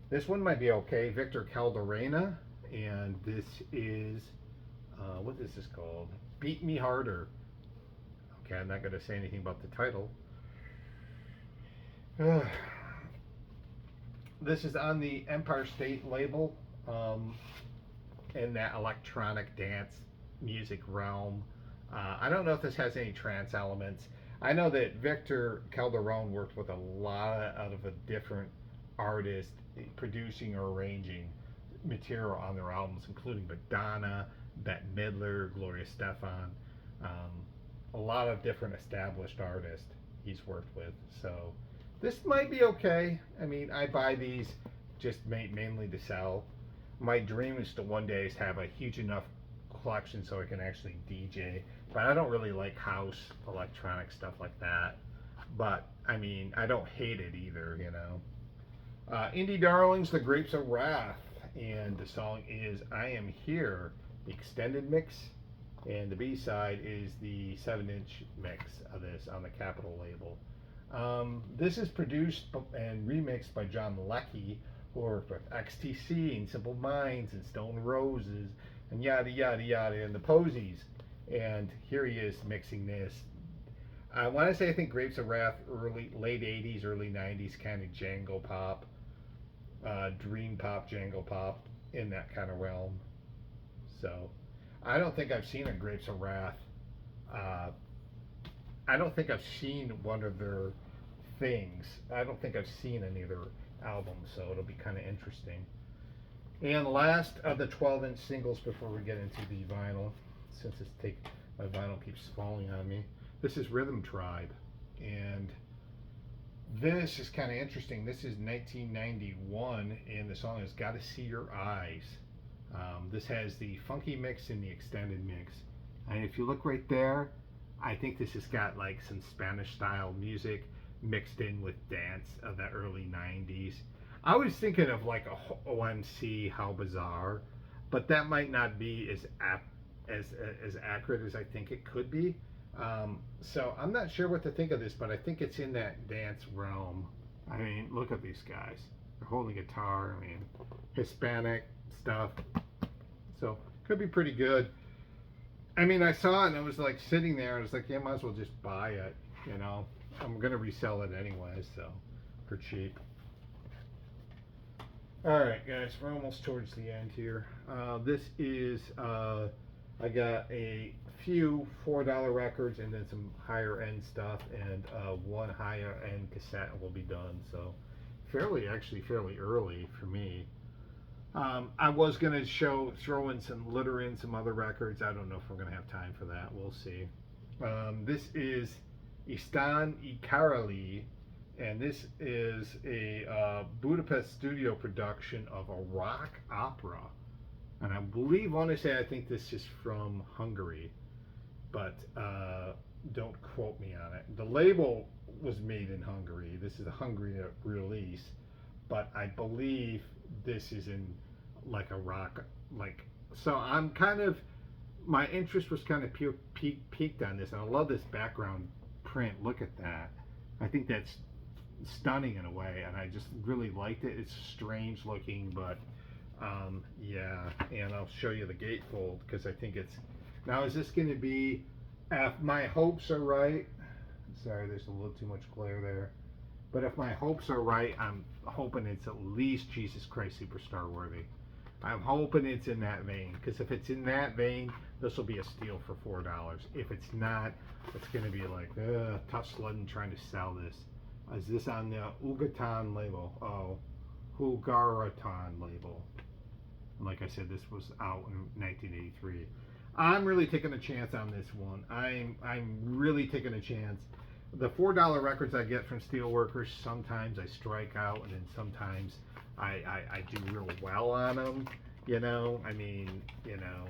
S1: This one might be okay. Victor Calderena, and this is what is this called? Beat Me Harder. Okay, I'm not going to say anything about the title. This is on the Empire State label, in that electronic dance music realm. I don't know if this has any trance elements. I know that Victor Calderone worked with a lot of different artists producing or arranging material on their albums, including Madonna, Bette Midler, Gloria Stefan, a lot of different established artists he's worked with. So this might be okay. I mean, I buy these just mainly to sell. My dream is to one day have a huge enough collection so I can actually DJ, but I don't really like house electronic stuff like that. But I mean, I don't hate it either, you know. Indie Darlings, The Grapes of Wrath, and the song is I Am Here, the extended mix, and the B-side is the 7-inch mix of this on the Capitol label. This is produced and remixed by John Leckie, who worked with XTC and Simple Minds and Stone Roses and yada yada yada and the Posies. And here he is mixing this. I want to say I think Grapes of Wrath late 80s, early 90s kind of jangle pop, dream pop, jangle pop in that kind of realm. So I don't think I've seen a Grapes of Wrath. Uh, I don't think I've seen one of their things. I don't think I've seen any of their albums, so it'll be kind of interesting. And last of the 12-inch singles before we get into the vinyl, since my vinyl keeps falling on me. This is Rhythm Tribe, and this is kind of interesting. This is 1991, and the song is "Gotta See Your Eyes." This has the funky mix and the extended mix, and if you look right there, I think this has got like some Spanish style music mixed in with dance of the early 90s. I was thinking of like a OMC, How Bizarre, but that might not be as accurate as I think it could be. So I'm not sure what to think of this, but I think it's in that dance realm. I mean, look at these guys. They're holding a guitar. I mean, Hispanic stuff. So could be pretty good. I mean, I saw it and I was like sitting there. I was like, yeah, might as well just buy it. You know, I'm gonna resell it anyway, so for cheap. All right, guys, we're almost towards the end here. This is I got a few $4 records and then some higher end stuff, and one higher end cassette will be done. So fairly early for me. I was gonna throw in some other records. I don't know if we're gonna have time for that. We'll see. This is Istan Ikarali, and this is a Budapest studio production of a rock opera. And I want to say I think this is from Hungary, but don't quote me on it. The label was made in Hungary. This is a Hungary release, but I believe this is in like a rock, like, so I'm kind of, my interest was kind of peaked on this, and I love this background print. Look at that. I think that's stunning in a way, and I just really liked it. It's strange looking, but yeah, and I'll show you the gatefold because I think it's, now is this going to be, if my hopes are right, sorry there's a little too much glare there, but if my hopes are right, I'm hoping it's at least Jesus Christ Superstar worthy. I'm hoping it's in that vein, because if it's in that vein, this will be a steal for $4. If it's not, it's going to be like tough sledding trying to sell this. Is this on the Ugatan label? Oh, Hugaratan label. Like I said, this was out in 1983. I'm really taking a chance on this one. I'm really taking a chance. The $4 records I get from Steelworkers, sometimes I strike out, and then sometimes I do real well on them. You know, I mean, you know,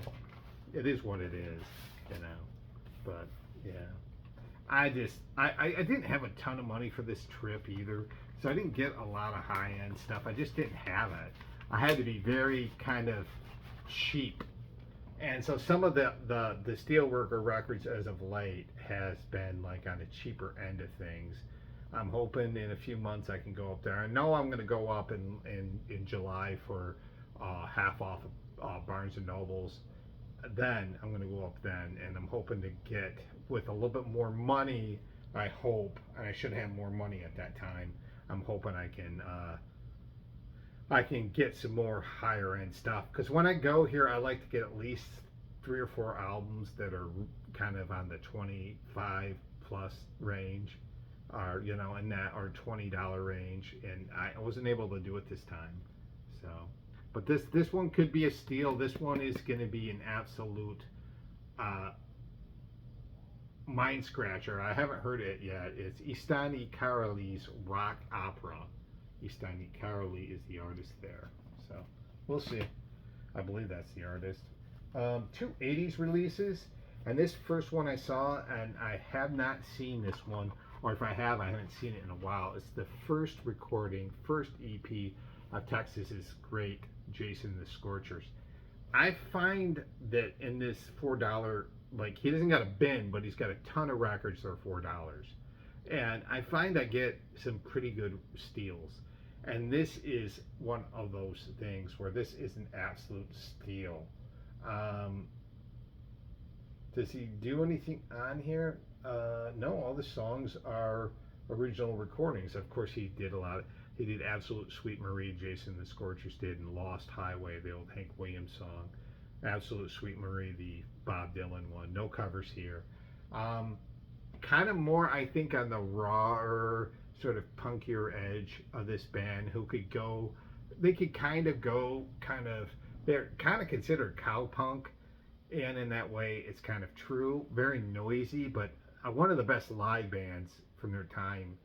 S1: it is what it is. You know, but yeah. I didn't have a ton of money for this trip either, so I didn't get a lot of high-end stuff. I just didn't have it. I had to be very kind of cheap, and so some of the Steelworker records as of late has been like on the cheaper end of things. I'm hoping in a few months I can go up there. I know I'm going to go up in July for half off Barnes and Nobles. Then I'm going to go up then, and I'm hoping to get, with a little bit more money, I hope, and I should have more money at that time, I'm hoping I can get some more higher end stuff, because when I go here I like to get at least 3 or 4 albums that are kind of on the 25 plus range, or you know, in that, or $20 range, and I wasn't able to do it this time. So but this one could be a steal. This one is going to be an absolute mind scratcher. I haven't heard it yet. It's Istani Karali's rock opera. Istani Karali is the artist there. So we'll see. I believe that's the artist. 2 80s releases, and this first one I saw, and I have not seen this one, or if I have, I haven't seen it in a while. It's the first recording, first EP of Texas's great Jason the Scorchers. I find that in this $4, like, he doesn't got a bin, but he's got a ton of records that are $4. And I find I get some pretty good steals. And this is one of those things where this is an absolute steal. Does he do anything on here? No, all the songs are original recordings. Of course, he did Absolute Sweet Marie, Jason the Scorchers did, and Lost Highway, the old Hank Williams song. Absolute Sweet Marie, the Bob Dylan one. No covers here. Um, Kind of more, I think, on the rawer, sort of punkier edge of this band, who could go, they could kind of go, kind of, they're kind of considered cowpunk, and in that way, it's kind of true. Very noisy, but one of the best live bands from their time.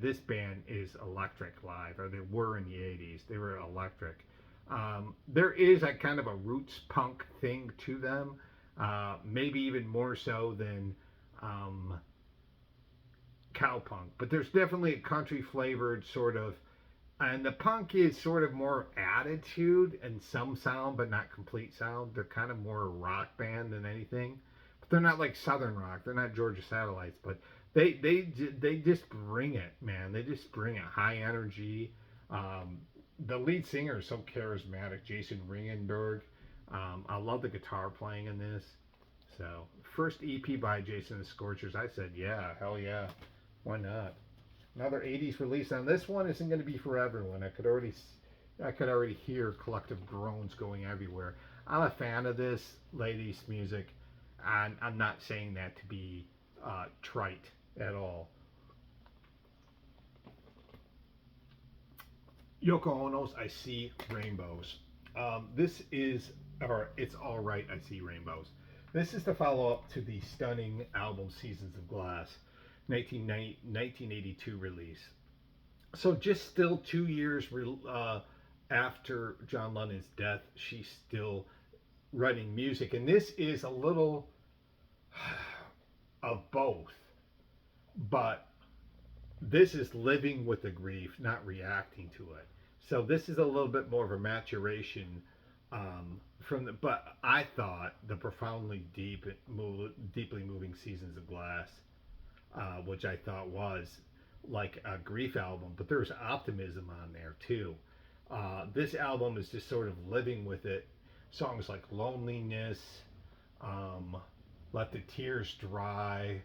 S1: This band is electric live, or they were in the '80s. They were electric. There is a kind of a roots punk thing to them, maybe even more so than um, cowpunk. But there's definitely a country flavored sort of, and the punk is sort of more attitude and some sound, but not complete sound. They're kind of more a rock band than anything. But they're not like Southern rock. They're not Georgia Satellites, but they just bring it, man. They just bring it. High energy. The lead singer is so charismatic, Jason Ringenberg. I love the guitar playing in this. So first EP by Jason and the Scorchers. I said, yeah, hell yeah, why not? Another '80s release. And this one isn't going to be for everyone. I could already hear collective groans going everywhere. I'm a fan of this ladies' music, and I'm not saying that to be trite at all. Yoko Ono's "I See Rainbows." This is, or it's all right. I see rainbows. This is the follow-up to the stunning album "Seasons of Glass," 1982 release. So just still 2 years after John Lennon's death, she's still writing music, and this is a little of both. But this is living with the grief, not reacting to it. So this is a little bit more of a maturation from the. But I thought the profoundly deeply moving "Seasons of Glass," which I thought was like a grief album, but there's optimism on there too. This album is just sort of living with it. Songs like "Loneliness," um, "Let the Tears Dry,"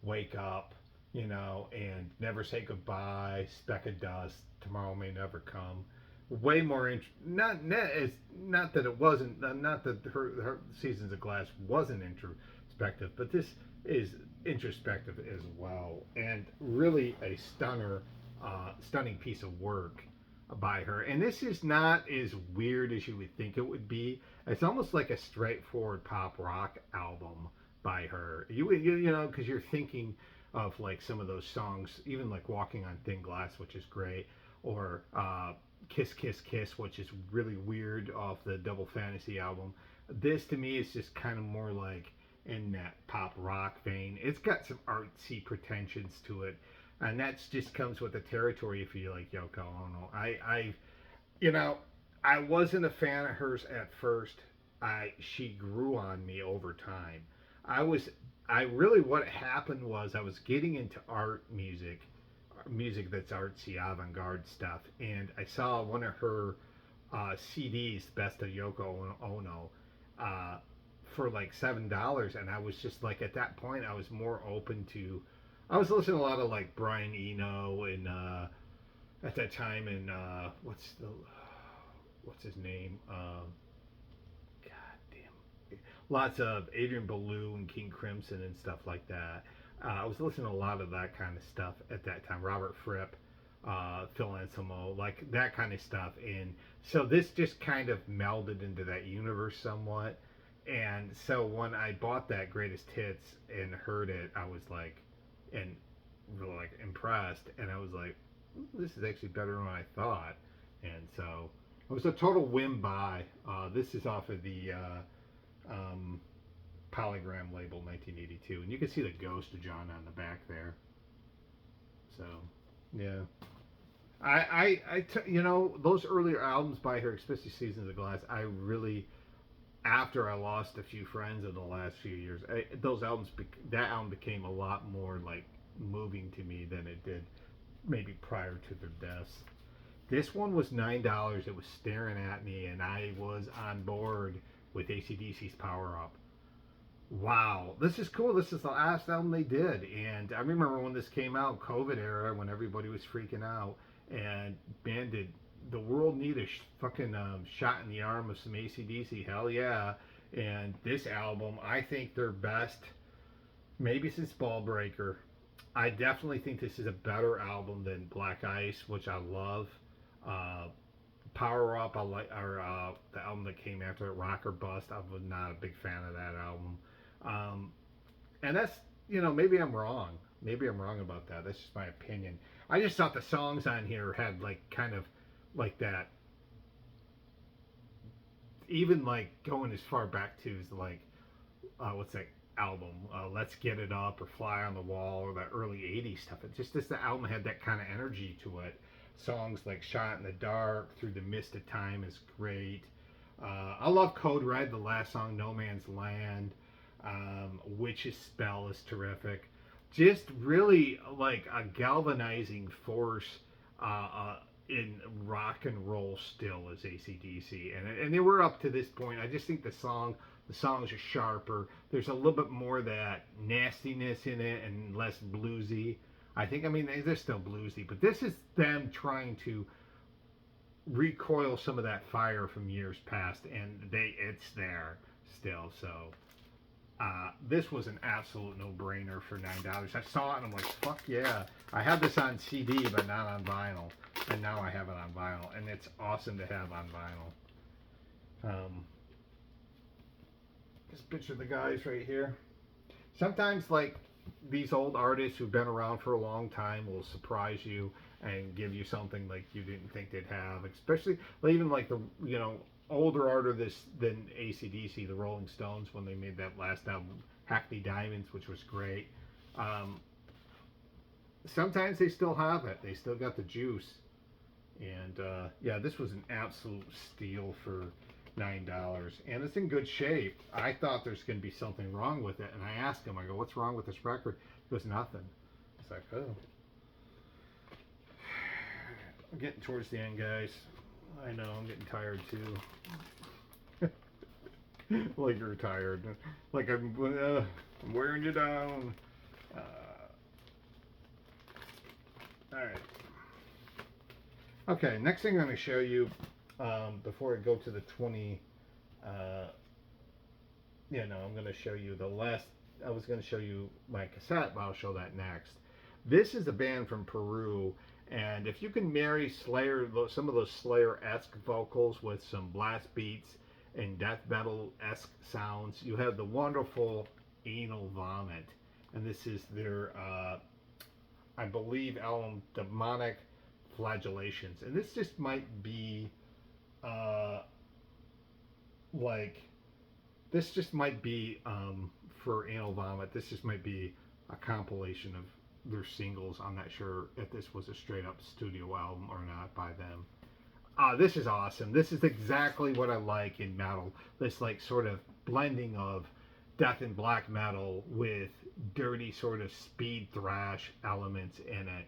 S1: "Wake Up," and "Never Say Goodbye," "Speck of Dust," "Tomorrow May Never Come." Way more not that it wasn't, not that her "Seasons of Glass" wasn't introspective, but this is introspective as well, and really a stunning piece of work by her. And this is not as weird as you would think it would be. It's almost like a straightforward pop rock album by her. Because you're thinking of like some of those songs, even like "Walking on Thin Glass," which is great, or "Kiss Kiss Kiss," which is really weird, off the Double Fantasy album. This to me is just kind of more like in that pop rock vein. It's got some artsy pretensions to it, and that's just comes with the territory if you like Yoko Ono. You know, I wasn't a fan of hers at first. She grew on me over time. I was I really, what happened was I was getting into art music that's artsy avant-garde stuff, and I saw one of her CDs, Best of Yoko Ono, uh, for like $7, and I was just like, at that point I was more open to. I was listening to a lot of like Brian Eno and at that time, and what's his name? God damn, lots of Adrian Belew and King Crimson and stuff like that. I was listening to a lot of that kind of stuff at that time. Robert Fripp, Phil Anselmo, like that kind of stuff. And so this just kind of melded into that universe somewhat. And so when I bought that Greatest Hits and heard it, I was like, and really like impressed. And I was like, this is actually better than I thought. And so it was a total whim buy. This is off of the um, Polygram label, 1982, and you can see the ghost of John on the back there. So, yeah, those earlier albums by her, especially Seasons of Glass, I really, after I lost a few friends in the last few years, that album became a lot more like moving to me than it did maybe prior to their deaths. This one was $9. It was staring at me, and I was on board with AC/DC's Power Up. Wow, this is cool. This is the last album they did, and I remember when this came out, COVID era, when everybody was freaking out, and man, did the world need a fucking shot in the arm of some AC/DC? Hell yeah! And this album, I think their best, maybe since Ball Breaker. I definitely think this is a better album than Black Ice, which I love. Uh, Power Up, I like, or the album that came after it, Rock or Bust. I was not a big fan of that album. Um, and that's, maybe I'm wrong. Maybe I'm wrong about that. That's just my opinion. I just thought the songs on here had like kind of like that, even like going as far back to like what's that album? Let's Get It Up or Fly on the Wall or that early '80s stuff. It just the album had that kind of energy to it. Songs like Shot in the Dark, Through the Mist of Time is great. I love Code Red, the last song, No Man's Land. Witch's Spell is terrific. Just really like a galvanizing force in rock and roll still as AC/DC, and they were up to this point. I just think the songs are sharper. There's a little bit more of that nastiness in it and less bluesy. I mean they're still bluesy, but this is them trying to recoil some of that fire from years past, and it's there still. So this was an absolute no-brainer for $9. I saw it and I'm like, fuck yeah! I have this on CD, but not on vinyl, and now I have it on vinyl, and it's awesome to have on vinyl. Just picture the guys right here. Sometimes, like these old artists who've been around for a long time will surprise you and give you something like you didn't think they'd have. Especially even like the older artists than AC/DC, the Rolling Stones, when they made that last album, Hackney Diamonds, which was great. Sometimes they still have it. They still got the juice. And yeah, this was an absolute steal for $9, and it's in good shape. I thought there's going to be something wrong with it, and I asked him, I go, what's wrong with this record? He goes, nothing. It's like, oh. I'm getting towards the end, guys. I know, I'm getting tired too. Like you're tired. Like I'm wearing you down. Alright. Okay, next thing I'm going to show you, before I go to the 20, I'm going to show you the last, I was going to show you my cassette, but I'll show that next. This is a band from Peru, and if you can marry Slayer, some of those Slayer-esque vocals with some blast beats and death metal-esque sounds, you have the wonderful Anal Vomit. And this is their, I believe, album, Demonic Flagellations. And this just might be, this just might be, for Anal Vomit, this just might be a compilation of their singles. I'm not sure if this was a straight up studio album or not by them. This is awesome. This is exactly what I like in metal. This like sort of blending of death and black metal with dirty sort of speed thrash elements in it.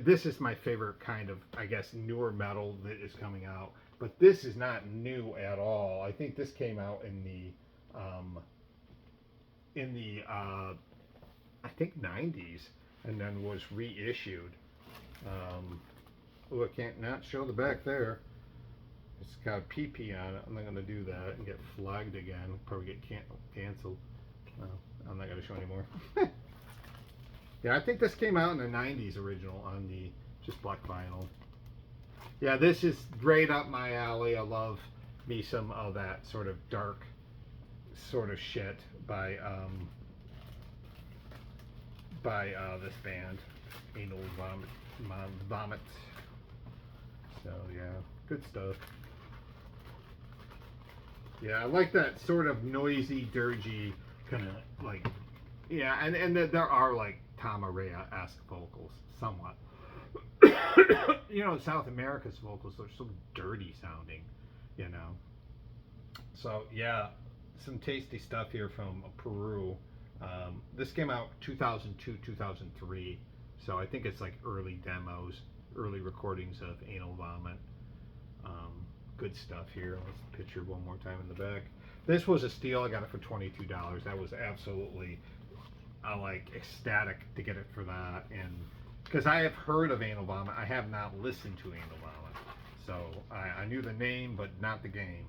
S1: This is my favorite kind of, I guess, newer metal that is coming out. But this is not new at all. I think this came out in the I think 90s, and then was reissued. Oh, I can't not show the back there. It's got a PP on it. I'm not going to do that and get flagged again. Probably get canceled. No, I'm not going to show anymore. Yeah, I think this came out in the 90s original on the just black vinyl. Yeah, this is right up my alley. I love me some of that sort of dark sort of shit by this band, Anal Vomit. So yeah, good stuff. Yeah, I like that sort of noisy, dirgy kind of like, yeah, and there are like Tom Araya-esque vocals, somewhat. South America's vocals are so dirty sounding, So yeah, some tasty stuff here from Peru. This came out 2002, 2003, so I think it's like early demos, early recordings of Anal Vomit. Good stuff here. Let's picture one more time in the back. This was a steal. I got it for $22. That was absolutely, like ecstatic to get it for that, and because I have heard of Anal Vomit, I have not listened to Anal Vomit, so I knew the name but not the game.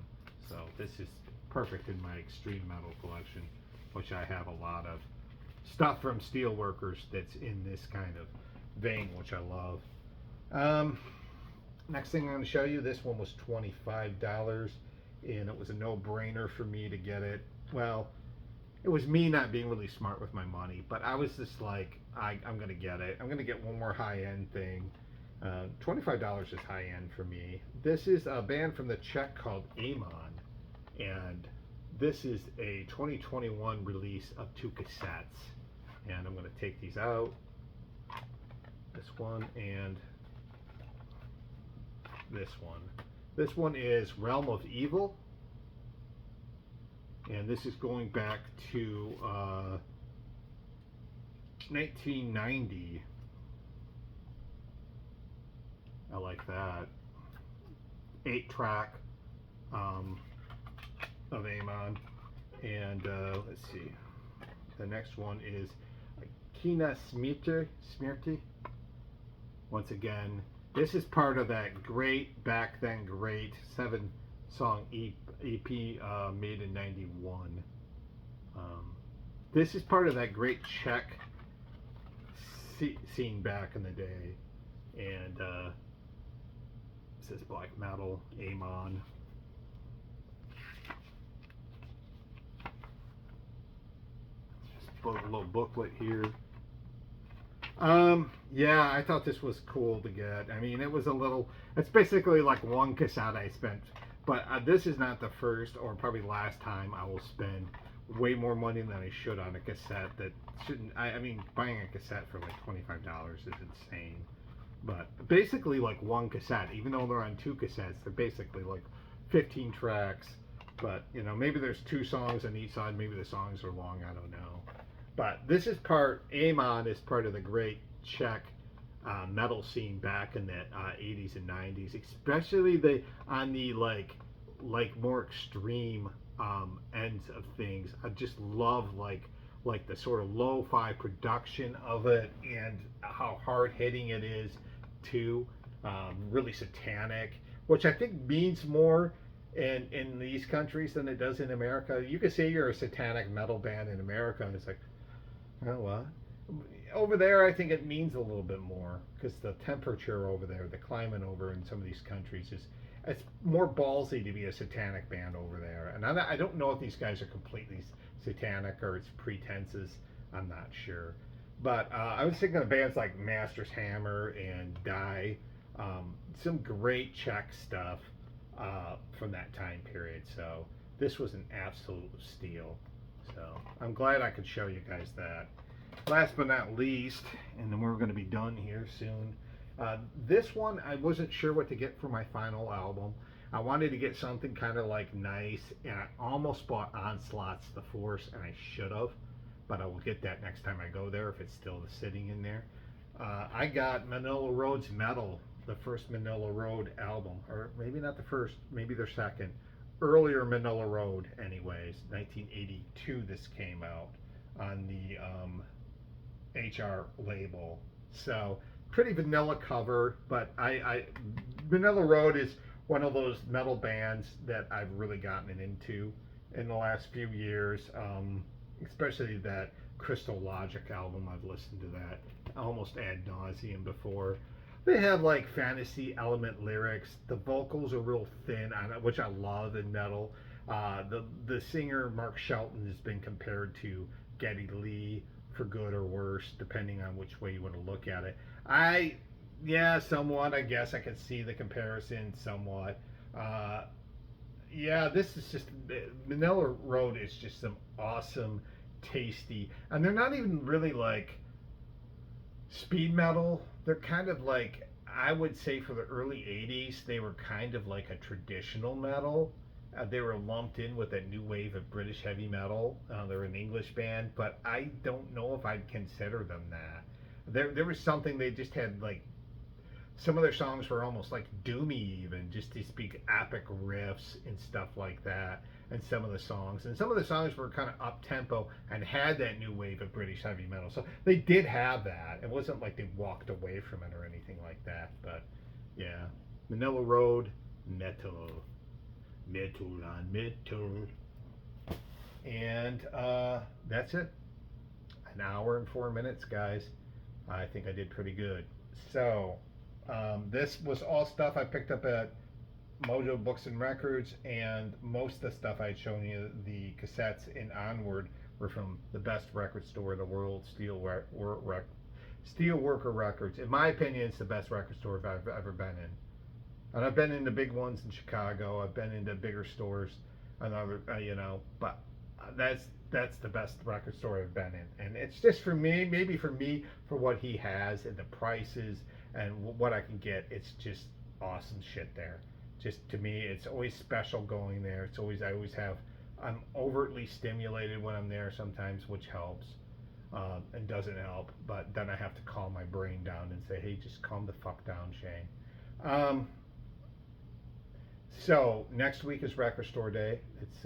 S1: So this is perfect in my extreme metal collection, which I have a lot of stuff from steelworkers that's in this kind of vein, which I love. Next thing I'm going to show you, this one was $25, and it was a no-brainer for me to get it. Well, it was me not being really smart with my money, but I was just like, I'm going to get it. I'm going to get one more high-end thing. $25 is high-end for me. This is a band from the Czech called Amon, and this is a 2021 release of 2 cassettes. And I'm going to take these out. This one and this one. This one is Realm of Evil, and this is going back to 1990. I like that. 8-track of Amon, and let's see. The next one is Kina Smrti. Once again, this is part of that great, back then great 7-song EP made in 91. This is part of that great Czech scene back in the day. And it says black metal, Amon. Just a little booklet here. Yeah, I thought this was cool to get. I mean, it was a little, it's basically like one cassette I spent, but this is not the first or probably last time I will spend way more money than I should on a cassette that shouldn't, I mean, buying a cassette for like $25 is insane. But basically like one cassette, even though they're on 2 cassettes, they're basically like 15 tracks. But, you know, maybe there's 2 songs on each side, maybe the songs are long, I don't know. But this is Amon is part of the great Czech metal scene back in the 80s and 90s, especially on the like more extreme ends of things. I just love like the sort of lo-fi production of it and how hard-hitting it is too. Really satanic, which I think means more in these countries than it does in America. You can say you're a satanic metal band in America, and it's like, oh, what? Over there, I think it means a little bit more because the temperature over there, the climate over in some of these countries it's more ballsy to be a satanic band over there. And I don't know if these guys are completely satanic or it's pretenses. I'm not sure. But I was thinking of bands like Master's Hammer and Die. Some great Czech stuff from that time period. So this was an absolute steal. So I'm glad I could show you guys that. Last but not least, and then we're going to be done here soon. This one, I wasn't sure what to get for my final album. I wanted to get something kind of like nice, and I almost bought Onslaught's The Force, and I should have, but I will get that next time I go there if it's still sitting in there. I got Manila Road's Metal, the first Manila Road album, or maybe not the first, maybe their second. Earlier Manila Road, anyways. 1982 this came out on the HR label. So pretty vanilla cover, but Manila Road is one of those metal bands that I've really gotten into in the last few years, especially that Crystal Logic album. I've listened to that almost ad nauseum before. They have like fantasy element lyrics. The vocals are real thin, which I love in metal. The singer Mark Shelton has been compared to Geddy Lee for good or worse, depending on which way you want to look at it. Yeah, somewhat. I guess I could see the comparison somewhat. Yeah, this is just Manila Road is just some awesome, tasty, and they're not even really like speed metal. They're kind of like, I would say for the early 80s, they were kind of like a traditional metal. They were lumped in with that new wave of British heavy metal. They're an English band, but I don't know if I'd consider them that. There was something, they just had like, some of their songs were almost like doomy even, just these big epic riffs and stuff like that. And some of the songs were kind of up-tempo and had that new wave of British heavy metal. So they did have that. It wasn't like they walked away from it or anything like that. But yeah, Manila Road, metal on metal. And that's it. An hour and 4 minutes, guys. I think I did pretty good. So, this was all stuff I picked up at Mojo Books and Records, and most of the stuff I had shown you, the cassettes and onward, were from the best record store in the world, Steelworker Records. In my opinion, it's the best record store I've ever been in. And I've been in the big ones in Chicago. I've been into bigger stores, another, but that's the best record store I've been in. And it's just for me, maybe for me, for what he has and the prices and what I can get. It's just awesome shit there. Just to me, it's always special going there. I'm overtly stimulated when I'm there sometimes, which helps. And doesn't help, but then I have to calm my brain down and say, hey, just calm the fuck down, Shane. So next week is Record Store Day. It's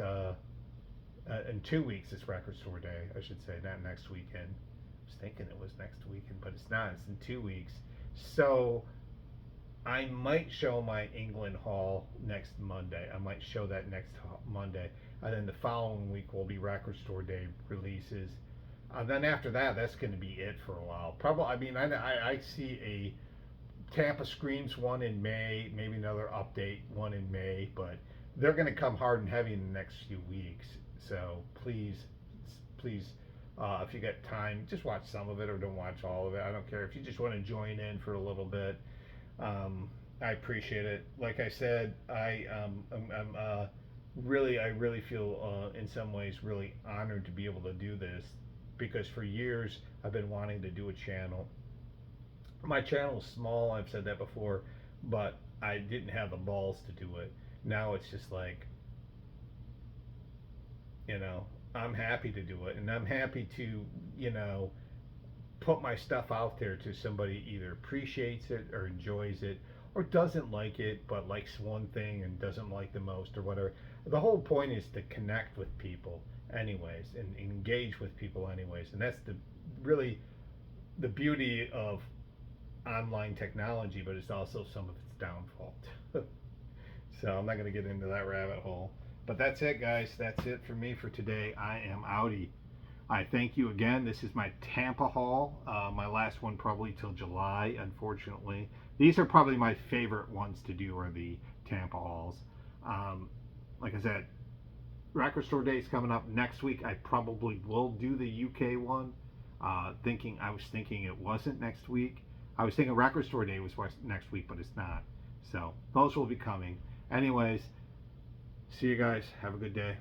S1: in 2 weeks it's Record Store Day, I should say, not next weekend. I was thinking it was next weekend, but it's not. It's in 2 weeks. So I might show my England haul next Monday. I might show that next Monday, and then the following week will be Record Store Day releases. Then after that, that's going to be it for a while. Probably, I mean, I see a Tampa Screams one in May, maybe another update one in May, but they're going to come hard and heavy in the next few weeks. So please, if you get time, just watch some of it or don't watch all of it. I don't care if you just want to join in for a little bit. I appreciate it. Like I said, I'm really feel in some ways really honored to be able to do this, because for years I've been wanting to do a channel. My channel is small, I've said that before, but I didn't have the balls to do it. Now it's just like, I'm happy to do it, and I'm happy to, put my stuff out there to somebody either appreciates it or enjoys it or doesn't like it but likes one thing and doesn't like the most or whatever. The whole point is to connect with people anyways and engage with people anyways, and that's really the beauty of online technology, but it's also some of its downfall. So I'm not going to get into that rabbit hole, but that's it, guys. That's it for me for today. I am outie. I thank you again. This is my Tampa haul, my last one probably till July, unfortunately. These are probably my favorite ones to do, are the Tampa hauls. Like I said, Record Store Day is coming up next week. I probably will do the UK one. I was thinking it wasn't next week. I was thinking Record Store Day was next week, but it's not. So those will be coming. Anyways, see you guys. Have a good day.